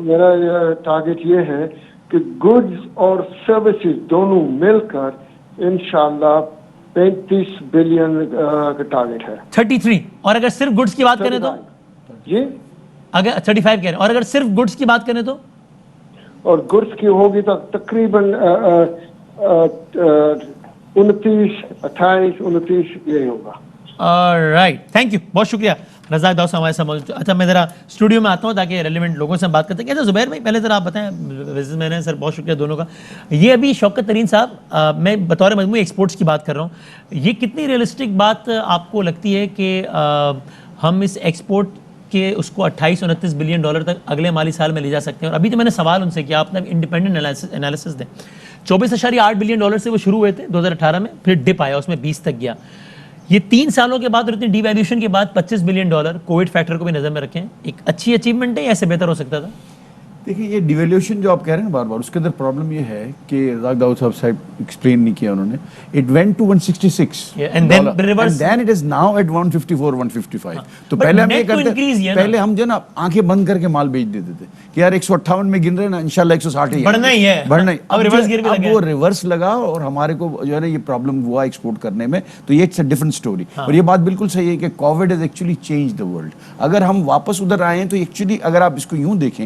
میرا ٹارگٹ یہ ہے کہ گڈز اور سروسز دونوں مل کر انشاءاللہ 35 بلین کا ٹارگٹ ہے. 33. اور اگر صرف گڈس کی بات کریں تو؟ جی اگر 35 کہہ رہے ہیں، اور اگر صرف گڈس کی بات کریں تو؟ اور گڈس کی ہوگی تو تقریباً 29 یہی ہوگا. رائٹ، تھینک یو، بہت شکریہ رزاق داؤد صاحب ہمارے ساتھ موجود. اچھا میں ذرا اسٹوڈیو میں آتا ہوں تاکہ ریلیونٹ لوگوں سے ہم بات کرتے ہیں. کہتے ہیں زبیر بھائی پہلے ذرا آپ بتائیں، میں نے سر بہت شکریہ دونوں کا. یہ ابھی شوکت ترین صاحب، میں بطور مجموعی ایکسپورٹس کی بات کر رہا ہوں، یہ کتنی ریئلسٹک بات آپ کو لگتی ہے کہ ہم اس ایکسپورٹ کے اس کو 28-29 بلین ڈالر تک اگلے مالی سال میں لے جا سکتے ہیں؟ اور ابھی تو میں نے سوال ان سے کیا، آپ نے انڈیپینڈنٹ انالیسس دیں. 24.8 بلین ڈالر سے وہ شروع ہوئے تھے 2018 میں، پھر ڈپ آیا، اس میں 20 تک گیا. یہ 3 سالوں کے بعد اور اتنی ڈی ویلیوشن کے بعد 25 بلین ڈالر، کووڈ فیکٹر کو بھی نظر میں رکھیں، ایک اچھی اچیومنٹ ہے یا ایسے بہتر ہو سکتا تھا؟ دیکھیے یہ ڈیویلیوشن جو آپ کہہ رہے ہیں بار بار، اس کے اندر پرابلم یہ ہے کہ رزاق داؤد صاحب ایکسپلین نہیں کیا انہوں نے. It went to 166 and then reverse, and then it is now at 154 155. تو پہلے ہم یہ کرتے، پہلے ہم جو نا آنکھیں بند کر کے مال بیچ دیتے تھے کہ یار 158 میں گن رہے نا، انشاءاللہ 160 بڑھنا ہی ہے، بڑھنا ہی. اب ریورس گیئر پہ لگا، اب وہ ریورس لگا اور ہمارے کو جو ہے نا یہ پرابلم ہوا ایکسپورٹ کرنے میں. تو یہ اٹس اے ڈفرنٹ اسٹوری. اور یہ بات بالکل صحیح ہے کہ Covid has actually change the world. اگر ہم واپس ادھر آئے ہیں تو ایکچولی اگر آپ اس کو یوں دیکھیں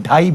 $2.5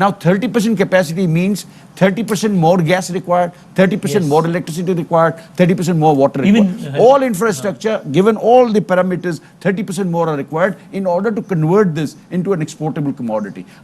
Now 30% capacity means 30% more gas required, 30% more electricity required, 30% more water required. All infrastructure, given all the parameters, 30% more are required in order to convert this into an exportable commodity.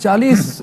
40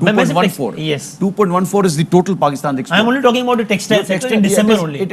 2.14. 2.14 is the total Pakistan export. I am only talking about the textile sector in December only.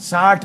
$60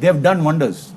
they have done wonders.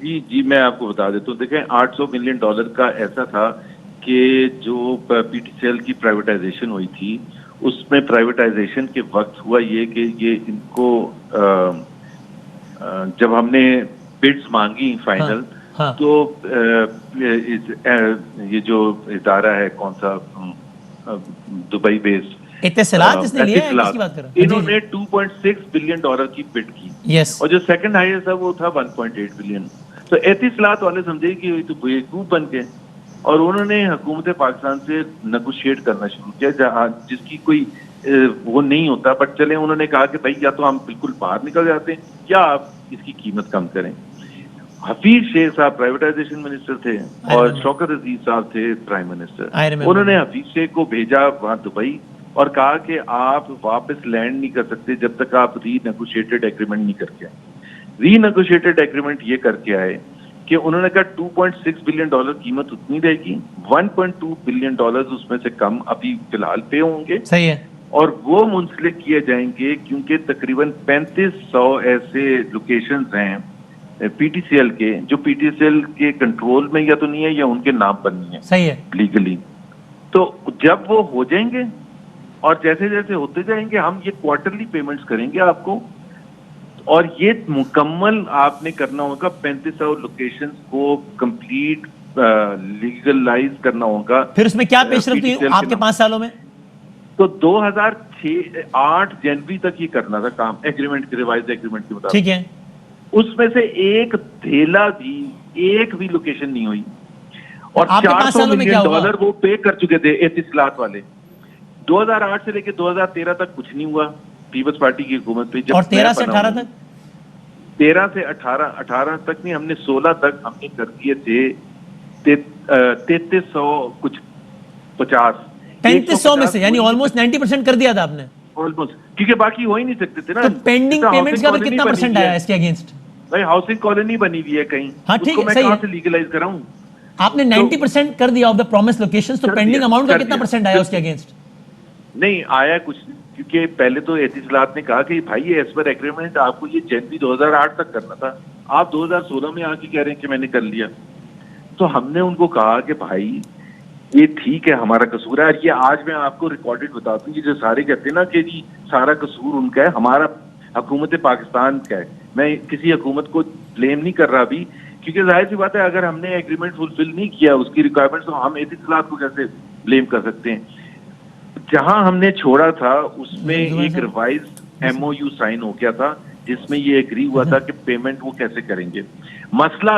جی میں آپ کو بتا دیتا ہوں. دیکھیں $800 million کا ایسا تھا کہ جو پی ٹی سی ایل کی پرائیویٹائزیشن ہوئی تھی اس میں پرائیویٹائزیشن کے وقت ہوا یہ کہ یہ ان کو جب ہم نے بڈز مانگی فائنل تو یہ جو ادارہ ہے کون سا دبئی بیسڈ اتصالات اس نے لیا ہے کس کی بات کر رہے ہیں؟ انہوں نے $2.6 بلین کی بڈ کی اور جو سیکنڈ ہائیسٹ تھا وہ تھا 1.8 بلین. تو اتصالات والے سمجھے کہ یہ تو بیوقوف بن گئے اور انہوں نے حکومت پاکستان سے نیگوشیٹ کرنا شروع کیا جہاں جس کی کوئی وہ نہیں ہوتا. بٹ چلے انہوں نے کہا کہ بھائی یا تو ہم بالکل باہر نکل جاتے ہیں یا آپ اس کی قیمت کم کریں. حفیظ شیخ صاحب پرائیویٹائزیشن منسٹر تھے اور شوکت عزیز صاحب تھے پرائم منسٹر. انہوں نے حفیظ شیخ کو بھیجا وہاں دبئی اور کہا کہ آپ واپس لینڈ نہیں کر سکتے جب تک آپ ری نیگوشیٹڈ ایگریمنٹ نہیں کر کے آئے. ری نیگوشیٹڈ ایگریمنٹ یہ کر کے آئے کہ انہوں نے کہا $2.6 بلین قیمت اتنی رہے گی, $1.2 بلین اس میں سے کم ابھی فی الحال پے ہوں گے. صحیح ہے. اور وہ منسلک کیے جائیں گے کیونکہ تقریباً 3500 ایسے لوکیشنز ہیں پی ٹی سی ایل کے جو پی ٹی سی ایل کے کنٹرول میں یا تو نہیں ہے یا ان کے نام پر نہیں ہے. صحیح ہے لیگلی. تو جب وہ ہو جائیں گے اور جیسے جیسے ہوتے جائیں گے ہم یہ کوارٹرلی پیمنٹس کریں گے آپ کو اور یہ مکمل آپ نے کرنا ہوگا 3500 لوکیشنز کو کمپلیٹ لیگلائز کرنا ہوگا. پھر اس میں کیا پیش رفت ہوئی آپ کے 5 سالوں میں؟ تو 2008 جنوری تک یہ کرنا تھا کام ایگریمنٹ کے ریوائز ایگریمنٹ کے مطابق. ٹھیک ہے. اس میں سے ایک دھیلا بھی ایک بھی لوکیشن نہیں ہوئی اور $400 ملین وہ پے کر چکے تھے اتصالات والے. 2008 سے لے کے 2013 تک کچھ نہیں ہوا پیپلز پارٹی کی حکومت پہ. اور 13 سے 18 تک 13 سے 18 تک نہیں, ہم نے 16 تک ہم نے کر دیے تھے 3300 کچھ 50 3500 میں سے, یعنی آلموسٹ 90% کر دیا تھا آپ نے. آلموسٹ, کیونکہ باقی ہو ہی نہیں سکتے تھے نا. تو پینڈنگ پیمنٹس کا بھی کتنا پرسنٹ آیا اس کے اگینسٹ؟ بھائی ہاؤسنگ کالونی بنی ہوئی ہے کہیں, ہاں ٹھیک ہے, میں کہاں سے لیگلائز کراؤں؟ آپ نے 90% کر دیا آف دا پرومس لوکیشنز, تو پینڈنگ اماؤنٹ کا کتنا پرسنٹ آیا اس کے اگینسٹ؟ نہیں آیا کچھ, کیونکہ پہلے تو اتصالات نے کہا کہ بھائی ایز پر ایگریمنٹ آپ کو یہ جنوری 2008 تک کرنا تھا, آپ 2016 میں آ کے کہہ رہے ہیں کہ میں نے کر لیا. تو ہم نے ان کو کہا کہ بھائی یہ ٹھیک ہے ہمارا قصور ہے, اور یہ آج میں آپ کو ریکارڈڈ بتاتا ہوں, یہ جو سارے کہتے ہیں نا کہ جی سارا قصور ان کا ہے, ہمارا حکومت پاکستان کا ہے. میں کسی حکومت کو بلیم نہیں کر رہا ابھی, کیونکہ ظاہر سی بات ہے اگر ہم نے ایگریمنٹ فلفل نہیں کیا اس کی ریکوائرمنٹس, تو ہم اتصالات کو کیسے بلیم کر سکتے ہیں. جہاں ہم نے چھوڑا تھا اس میں ایک revise M O U sign ہو گیا تھا جس میں یہ ایگری ہوا تھا کہ پیمنٹ وہ کیسے کریں گے. مسئلہ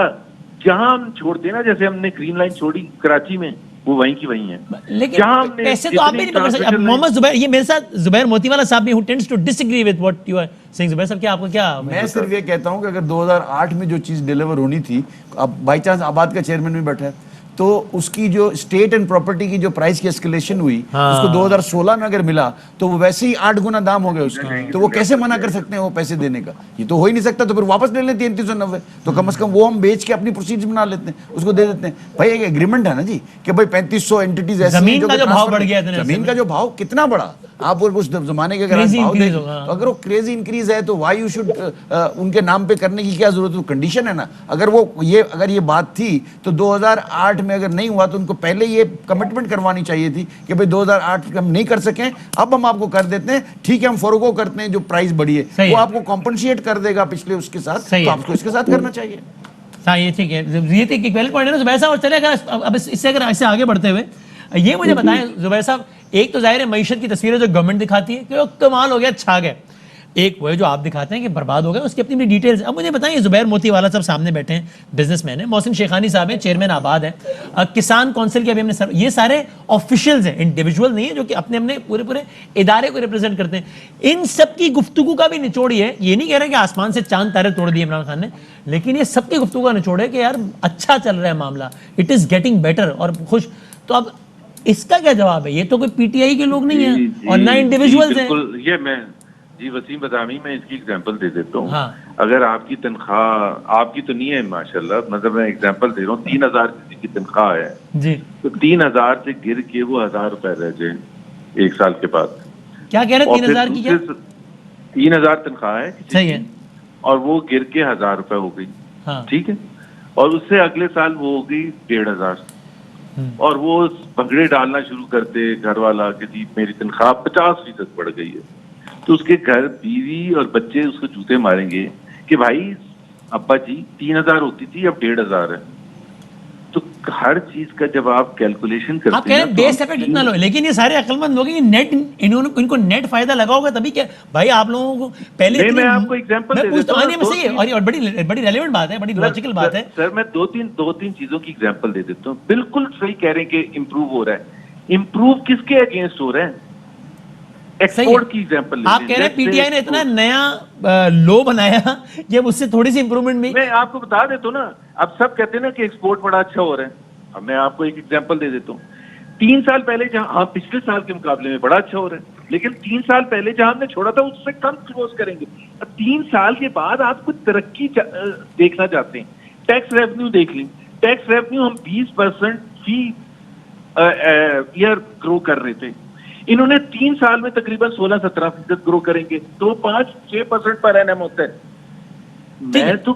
جہاں ہم چھوڑتے ہیں نا, جیسے ہم نے گرین لائن چھوڑی کراچی میں, وہ وہیں کی وہیں ہیں. لیکن پیسے تو آپ بھی نہیں پکڑ سکتے. محمد زبیر, یہ میرے ساتھ زبیر موتی والا صاحب بھی who tends to disagree with what you are saying. زبیر صاحب کیا آپ کو کیا؟ میں صرف یہ کہتا ہوں کہ اگر 2008 میں جو چیز ڈیلیور ہونی تھی, اب بائی چانس آباد کا چیئرمین بھی بیٹھا ہے, تو اس کی جو اسٹیٹ اینڈ پراپرٹی کی جو پرائز کی اسکیلیشن ہوئی اس کو 2016 میں اگر ملا تو وہ ویسے ہی 8 گنا دام ہو گیا اس کا. تو وہ کیسے منع کر سکتے ہیں وہ پیسے دینے کا؟ یہ تو ہو ہی نہیں سکتا. تو پھر واپس لے لیں 3390, تو کم از کم وہ ہم بیچ کے اپنی پروسیڈز بنا لیتے ہیں, اس کو دے دیتے ہیں. بھائی ایک ایگریمنٹ ہے نا جی کہ بھائی 3500 انٹیٹیز ایسی ہیں. زمین کا جو بھاؤ بڑھ گیا ہے, زمین کا جو بھاؤ کتنا بڑا, آپ اس زمانے کے اگر بھاؤ دیں تو اگر وہ کریزی انکریز ہے تو وائی یو شوڈ ان کے نام پہ کرنے کی کیا ضرورت ہے؟ کنڈیشن ہے نا. اگر یہ بات تھی تو 2008 میں اگر نہیں ہوا تو ان کو پہلے یہ کمٹمنٹ کروانی چاہیے تھی کہ بھئی 2008 ہم نہیں کر سکیں, اب ہم آپ کو کر دیتے ہیں, ٹھیک ہے ہم فروغو کرتے ہیں, جو پرائز بڑھی ہے وہ آپ کو کمپنسیٹ کر دے گا پچھلے اس کے ساتھ, تو آپ کو اس کے ساتھ کرنا چاہیے. ہاں یہ ٹھیک ہے, یہ ایک ویلڈ پوائنٹ ہے نا زبیر صاحب. اور چلے اگر اب اس سے اگر ایسے آگے بڑھتے ہوئے یہ مجھے بتائیں زبیر صاحب, ایک تو ظاہر ہے معیشت کی تصویریں جو گورنمنٹ دکھاتی ہے کہ کمال ہو گیا, چھا گئے, ایک وہ جو آپ دکھاتے ہیں کہ برباد ہو گئے, اس کی اپنی ڈیٹیلز. اب مجھے بتائیں, زبیر موتی والا صاحب سامنے بیٹھے ہیں, بزنس مین ہیں, محسن شیخانی صاحب ہیں, چیئرمین آباد ہے, کسان کونسل کے ابھی ہم نے یہ سارے آفیشیلز ہیں, انڈیویجول نہیں ہیں, جو کہ اپنے پورے ادارے کو ریپرزینٹ کرتے ہیں. ان سب کی گفتگو کا بھی نچوڑ یہ ہے, یہ نہیں کہہ رہے کہ آسمان سے چاند تارے توڑ دیے عمران خان نے, لیکن یہ سب کی گفتگو کا نچوڑ ہے کہ یار اچھا چل رہا ہے معاملہ, اٹ از گیٹنگ بیٹر اور خوش. تو اب اس کا کیا جواب ہے؟ یہ تو کوئی پی ٹی آئی کے لوگ نہیں ہیں اور نہ انڈیویجولز ہیں. یہ میں جی وسیم بدامی میں اس کی ایگزامپل دے دیتا ہوں. اگر آپ کی تنخواہ, آپ کی تو نہیں ہے ماشاءاللہ, مطلب میں ایگزامپل دے رہا ہوں, 3000 کسی کی تنخواہ ہے جی, تو 3000 سے گر کے وہ 1000 روپے رہ جائے ایک سال کے بعد. کیا کہہ رہے ہیں 3000 کی؟ کیا 3000 تنخواہ ہے صحیح ہے, اور وہ گر کے 1000 روپے ہو گئی, ٹھیک ہے, اور اس سے اگلے سال وہ ہو گئی 1500. اور وہ بھنگڑے ڈالنا شروع کرتے گھر والا کہ جی میری تنخواہ 50% بڑھ گئی ہے. تو اس کے گھر بیوی اور بچے اس کو جوتے ماریں گے کہ بھائی ابا جی 3000 ہوتی تھی اب 1500 ہے. تو ہر چیز کا جب آپ کیلکولیشن کرتے ہیں آپ کہہ رہے ہیں بیس افیکٹ اتنا لو, لیکن یہ سارے عقل مند لوگ نیٹ ان کو نیٹ فائدہ لگا ہوگا تبھی کیا بھائی آپ لوگوں کو پہلے. میں آپ کو ایگزامپل دے دیتا ہوں, اور بڑی ریلیونٹ بات ہے, بڑی لاجیکل بات ہے سر. میں دو تین چیزوں کی ایگزامپل دے دیتا ہوں. بالکل صحیح کہہ رہے ہیں کہ امپروو ہو رہا ہے. امپروو کس کے اگینسٹ ہو رہا ہے؟ ایکسپورٹ کی ایگزامپل. آپ کہہ رہے ہیں پی ٹی آئی نے اتنا نیا لو بنایا کہ اس سے تھوڑی سی امپروومنٹ بھی. میں آپ کو بتا دیتا ہوں نا, اب سب کہتے ہیں نا کہ ایکسپورٹ بڑا اچھا ہو رہا ہے. اب میں آپ کو ایک ایگزامپل دے دیتا ہوں. 3 سال پہلے جہاں پچھلے سال کے مقابلے میں بڑا اچھا ہو رہا ہے, لیکن 3 سال پہلے جہاں ہم نے چھوڑا تھا اس سے کم کلوز کریں گے. اب 3 سال کے بعد آپ کچھ ترقی دیکھنا چاہتے ہیں. ٹیکس ریونیو دیکھ لیں. ٹیکس ریونیو ہم 20% فی ایئر گرو کر رہے تھے. انہوں نے 3 سال میں تقریباً 16-17% گرو کریں گے, تو 5-6% پر اینم ہوتا ہے. میں تو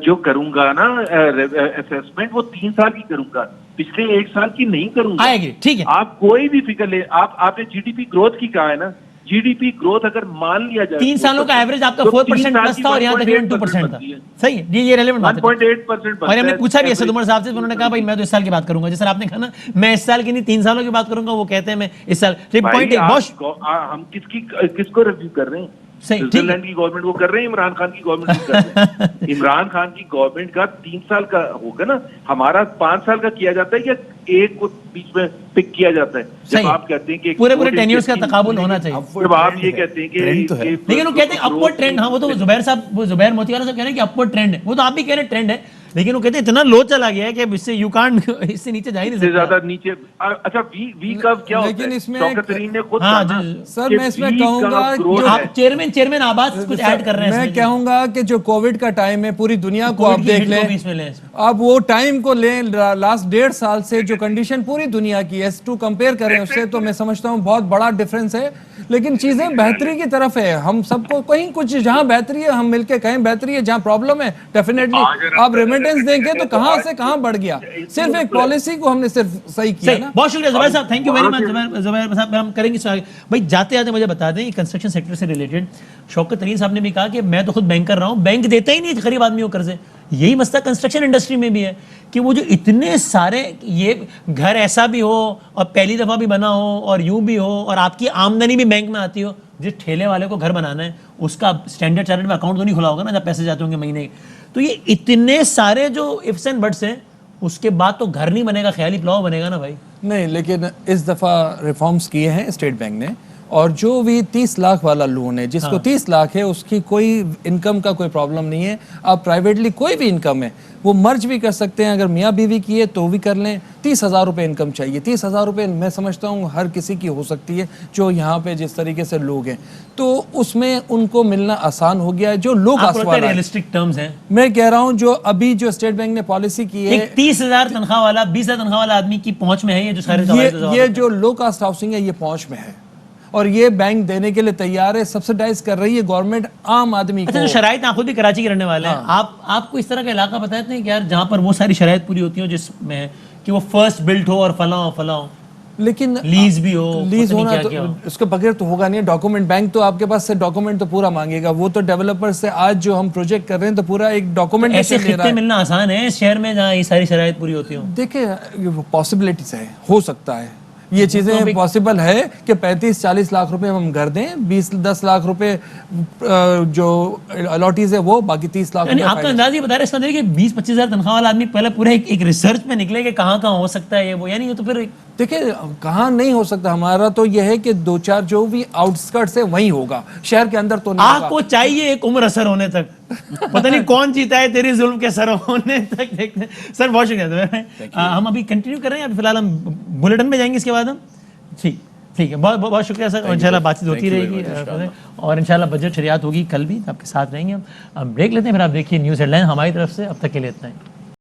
جو کروں گا نا اسیسمنٹ وہ 3 سال کی کروں گا, پچھلے 1 سال کی نہیں کروں گا. ٹھیک ہے, آپ کوئی بھی فکر لیں. آپ نے جی ڈی پی گروتھ کی کہا ہے نا, جی ڈی پی گروتھ اگر مان لیا جائے 3 سالوں کا ایوریج آپ کا 4% پلس تھا اور یہاں تقریباً 2% تھا. صحیح ہے, یہ ریلیونٹ بات ہے. 1.8% اور ہم نے پوچھا بھی اسد عمر صاحب سے, انہوں نے کہا بھائی میں تو اس سال کی بات کروں گا. جیسے آپ نے کہا نا میں اس سال کی نہیں 3 سالوں کی بات کروں گا, وہ کہتے ہیں میں اس سال. ہم کس کو ریویو کر رہے ہیں؟ سوئٹزرلینڈ کی گورنمنٹ وہ کر رہے ہیں, عمران خان کی گورنمنٹ کو کر رہے ہیں. عمران خان کی گورنمنٹ کا 3 سال کا ہوگا نا, ہمارا 5 سال کا کیا جاتا ہے یا ایک کو بیچ میں پک کیا جاتا ہے؟ جب آپ کہتے ہیں کہ پورے ٹینیورز کا تقابل ہونا چاہیے. جب آپ یہ کہتے ہیں کہ لیکن وہ کہتے ہیں اپورڈ ٹرینڈ. ہاں وہ تو زبیر موتی والا صاحب کہہ رہے ہیں کہ اپورڈ ٹرینڈ ہے, وہ تو آپ بھی کہہ رہے ہیں ٹرینڈ ہے, لیکن وہ کہتے ہیں اتنا لو چلا گیا ہے کہ اس سے یو کانٹ, اس سے نیچے جا ہی نہیں سکتا. زیادہ نیچے. اچھا وی کا کیا ہوتا ہے؟ شوکت ترین نے خود کہا. سر میں اس میں کہوں گا آپ چیئرمین آباد کچھ ایڈ کر رہے ہیں. میں کہوں گا کہ جو کووڈ کا ٹائم ہے پوری دنیا کو آپ دیکھ لیں, آپ وہ ٹائم کو لیں لاسٹ 1.5 سال سے جو کنڈیشن پوری دنیا کی ہے ٹو کمپیئر کریں اس سے, تو میں سمجھتا ہوں بہت بڑا ڈفرینس ہے. لیکن چیزیں بہتری کی طرف ہے. ہم سب کو کہیں کچھ جہاں بہتری ہے ہم مل کے کہیں بہتری ہے, جہاں پرابلم ہے ڈیفینیٹلی آپ ریمیٹنس دیں گے تو کہاں سے کہاں بڑھ گیا. صرف ایک پالیسی کو ہم نے صرف صحیح کیا نا. بہت شکریہ زبیر صاحب, تھینک یو ویری مچ. زبیر صاحب ہم کریں گے بھائی. جاتے جاتے مجھے بتا دیں کنسٹرکشن سیکٹر سے ریلیٹڈ, شوکت ترین صاحب نے بھی کہا کہ میں تو خود بینکر رہا ہوں, بینک دیتا ہی نہیں غریب آدمیوں کو قرضے. یہی مسئلہ کنسٹرکشن انڈسٹری میں بھی ہے کہ وہ جو اتنے سارے یہ گھر ایسا بھی ہو اور پہلی دفعہ بھی بنا ہو اور یوں بھی ہو اور آپ کی آمدنی بھی بینک میں آتی ہو. جس ٹھیلے والے کو گھر بنانا ہے اس کا اسٹینڈرڈ چارٹرڈ میں اکاؤنٹ تو نہیں کھلا ہوگا نا جب پیسے جاتے ہوں گے مہینے کے. تو یہ اتنے سارے جو ifs اینڈ بٹس ہیں, اس کے بعد تو گھر نہیں بنے گا, خیالی پلاؤ بنے گا نا بھائی. نہیں, لیکن اس دفعہ ریفارمز کیے ہیں اسٹیٹ بینک نے, اور جو بھی 30 لاکھ والا لون ہے, جس کو 30 لاکھ ہے اس کی کوئی انکم کا کوئی پرابلم نہیں ہے. آپ پرائیویٹلی کوئی بھی انکم ہے وہ مرج بھی کر سکتے ہیں, اگر میاں بیوی کی ہے تو بھی کر لیں. 30,000 روپے انکم چاہیے, 30,000 روپے میں سمجھتا ہوں ہر کسی کی ہو سکتی ہے جو یہاں پہ جس طریقے سے لوگ ہیں, تو اس میں ان کو ملنا آسان ہو گیا ہے. جو لو کاسٹ والا ریئلسٹک ٹرمز ہیں, میں کہہ رہا ہوں جو ابھی جو اسٹیٹ بینک نے پالیسی کی ہے, 30,000 تنخواہ والا 20,000 تنخواہ والا آدمی کی پہنچ میں ہے یہ جو سارے یہ جو لو کاسٹ ہاؤسنگ ہے یہ پہنچ میں ہے, اور یہ بینک دینے کے لیے تیار ہے, سبسڈائز کر رہی ہے گورنمنٹ عام آدمی کو. اچھا, جو شرائط آپ خود بھی کراچی کے رہنے والے ہیں, آپ کو اس طرح کا علاقہ بتاتے ہیں کہ یار جہاں پر وہ ساری شرائط پوری ہوتی ہوں جس میں کہ وہ فرسٹ بلٹ ہو اور فلاں ہو, لیکن لیز بھی ہو, لیز ہونا تو اس کے بغیر تو ہوگا نہیں. ڈاکومنٹ بینک تو آپ کے پاس سے ڈاکومنٹ تو پورا مانگے گا. وہ تو ڈیولپر سے آج جو ہم پروجیکٹ کر رہے ہیں تو پورا ایک ڈاکومنٹ ایسے خطے ملنا آسان ہے شہر میں جہاں یہ ساری شرائط پوری ہوتی ہوں. دیکھیں پاسبلٹیز ہے, ہو سکتا ہے یہ چیزیں پاسبل ہے کہ 35-40 لاکھ روپے ہم گھر دیں, 20-10 لاکھ روپے جو الاٹیز ہے وہ, باقی 30 لاکھ روپے. آپ کا انداز یہ بتا رہے اس طرح کہ 20-25 ہزار تنخواہ والا آدمی پہلے پورا ایک ریسرچ میں نکلے کہ کہاں ہو سکتا ہے یہ وہ, یعنی یہ تو پھر دیکھیں کہاں نہیں ہو سکتا. ہمارا تو یہ ہے کہ 2-4 جو بھی آؤٹ اسکرٹس ہے وہیں ہوگا, شہر کے اندر تو نہیں ہوگا. آپ کو چاہیے ایک عمر اثر ہونے تک, پتہ نہیں کون جیتا ہے تیری ظلم کے سر ہونے تک. دیکھتے ہیں سر, بہت شکریہ. ہم ابھی کنٹینیو کر رہے ہیں, ابھی فی الحال ہم بلیٹن میں جائیں گے, اس کے بعد ہم ٹھیک ہے. بہت شکریہ سر, اور انشاءاللہ بات چیت ہوتی رہے گی, اور انشاءاللہ بجٹ شریعت ہوگی, کل بھی آپ کے ساتھ رہیں گے. ہم بریک لیتے ہیں, پھر آپ دیکھیے نیوز ہیڈ لائن ہماری طرف سے. اب تک کے لیے اتنا ہی.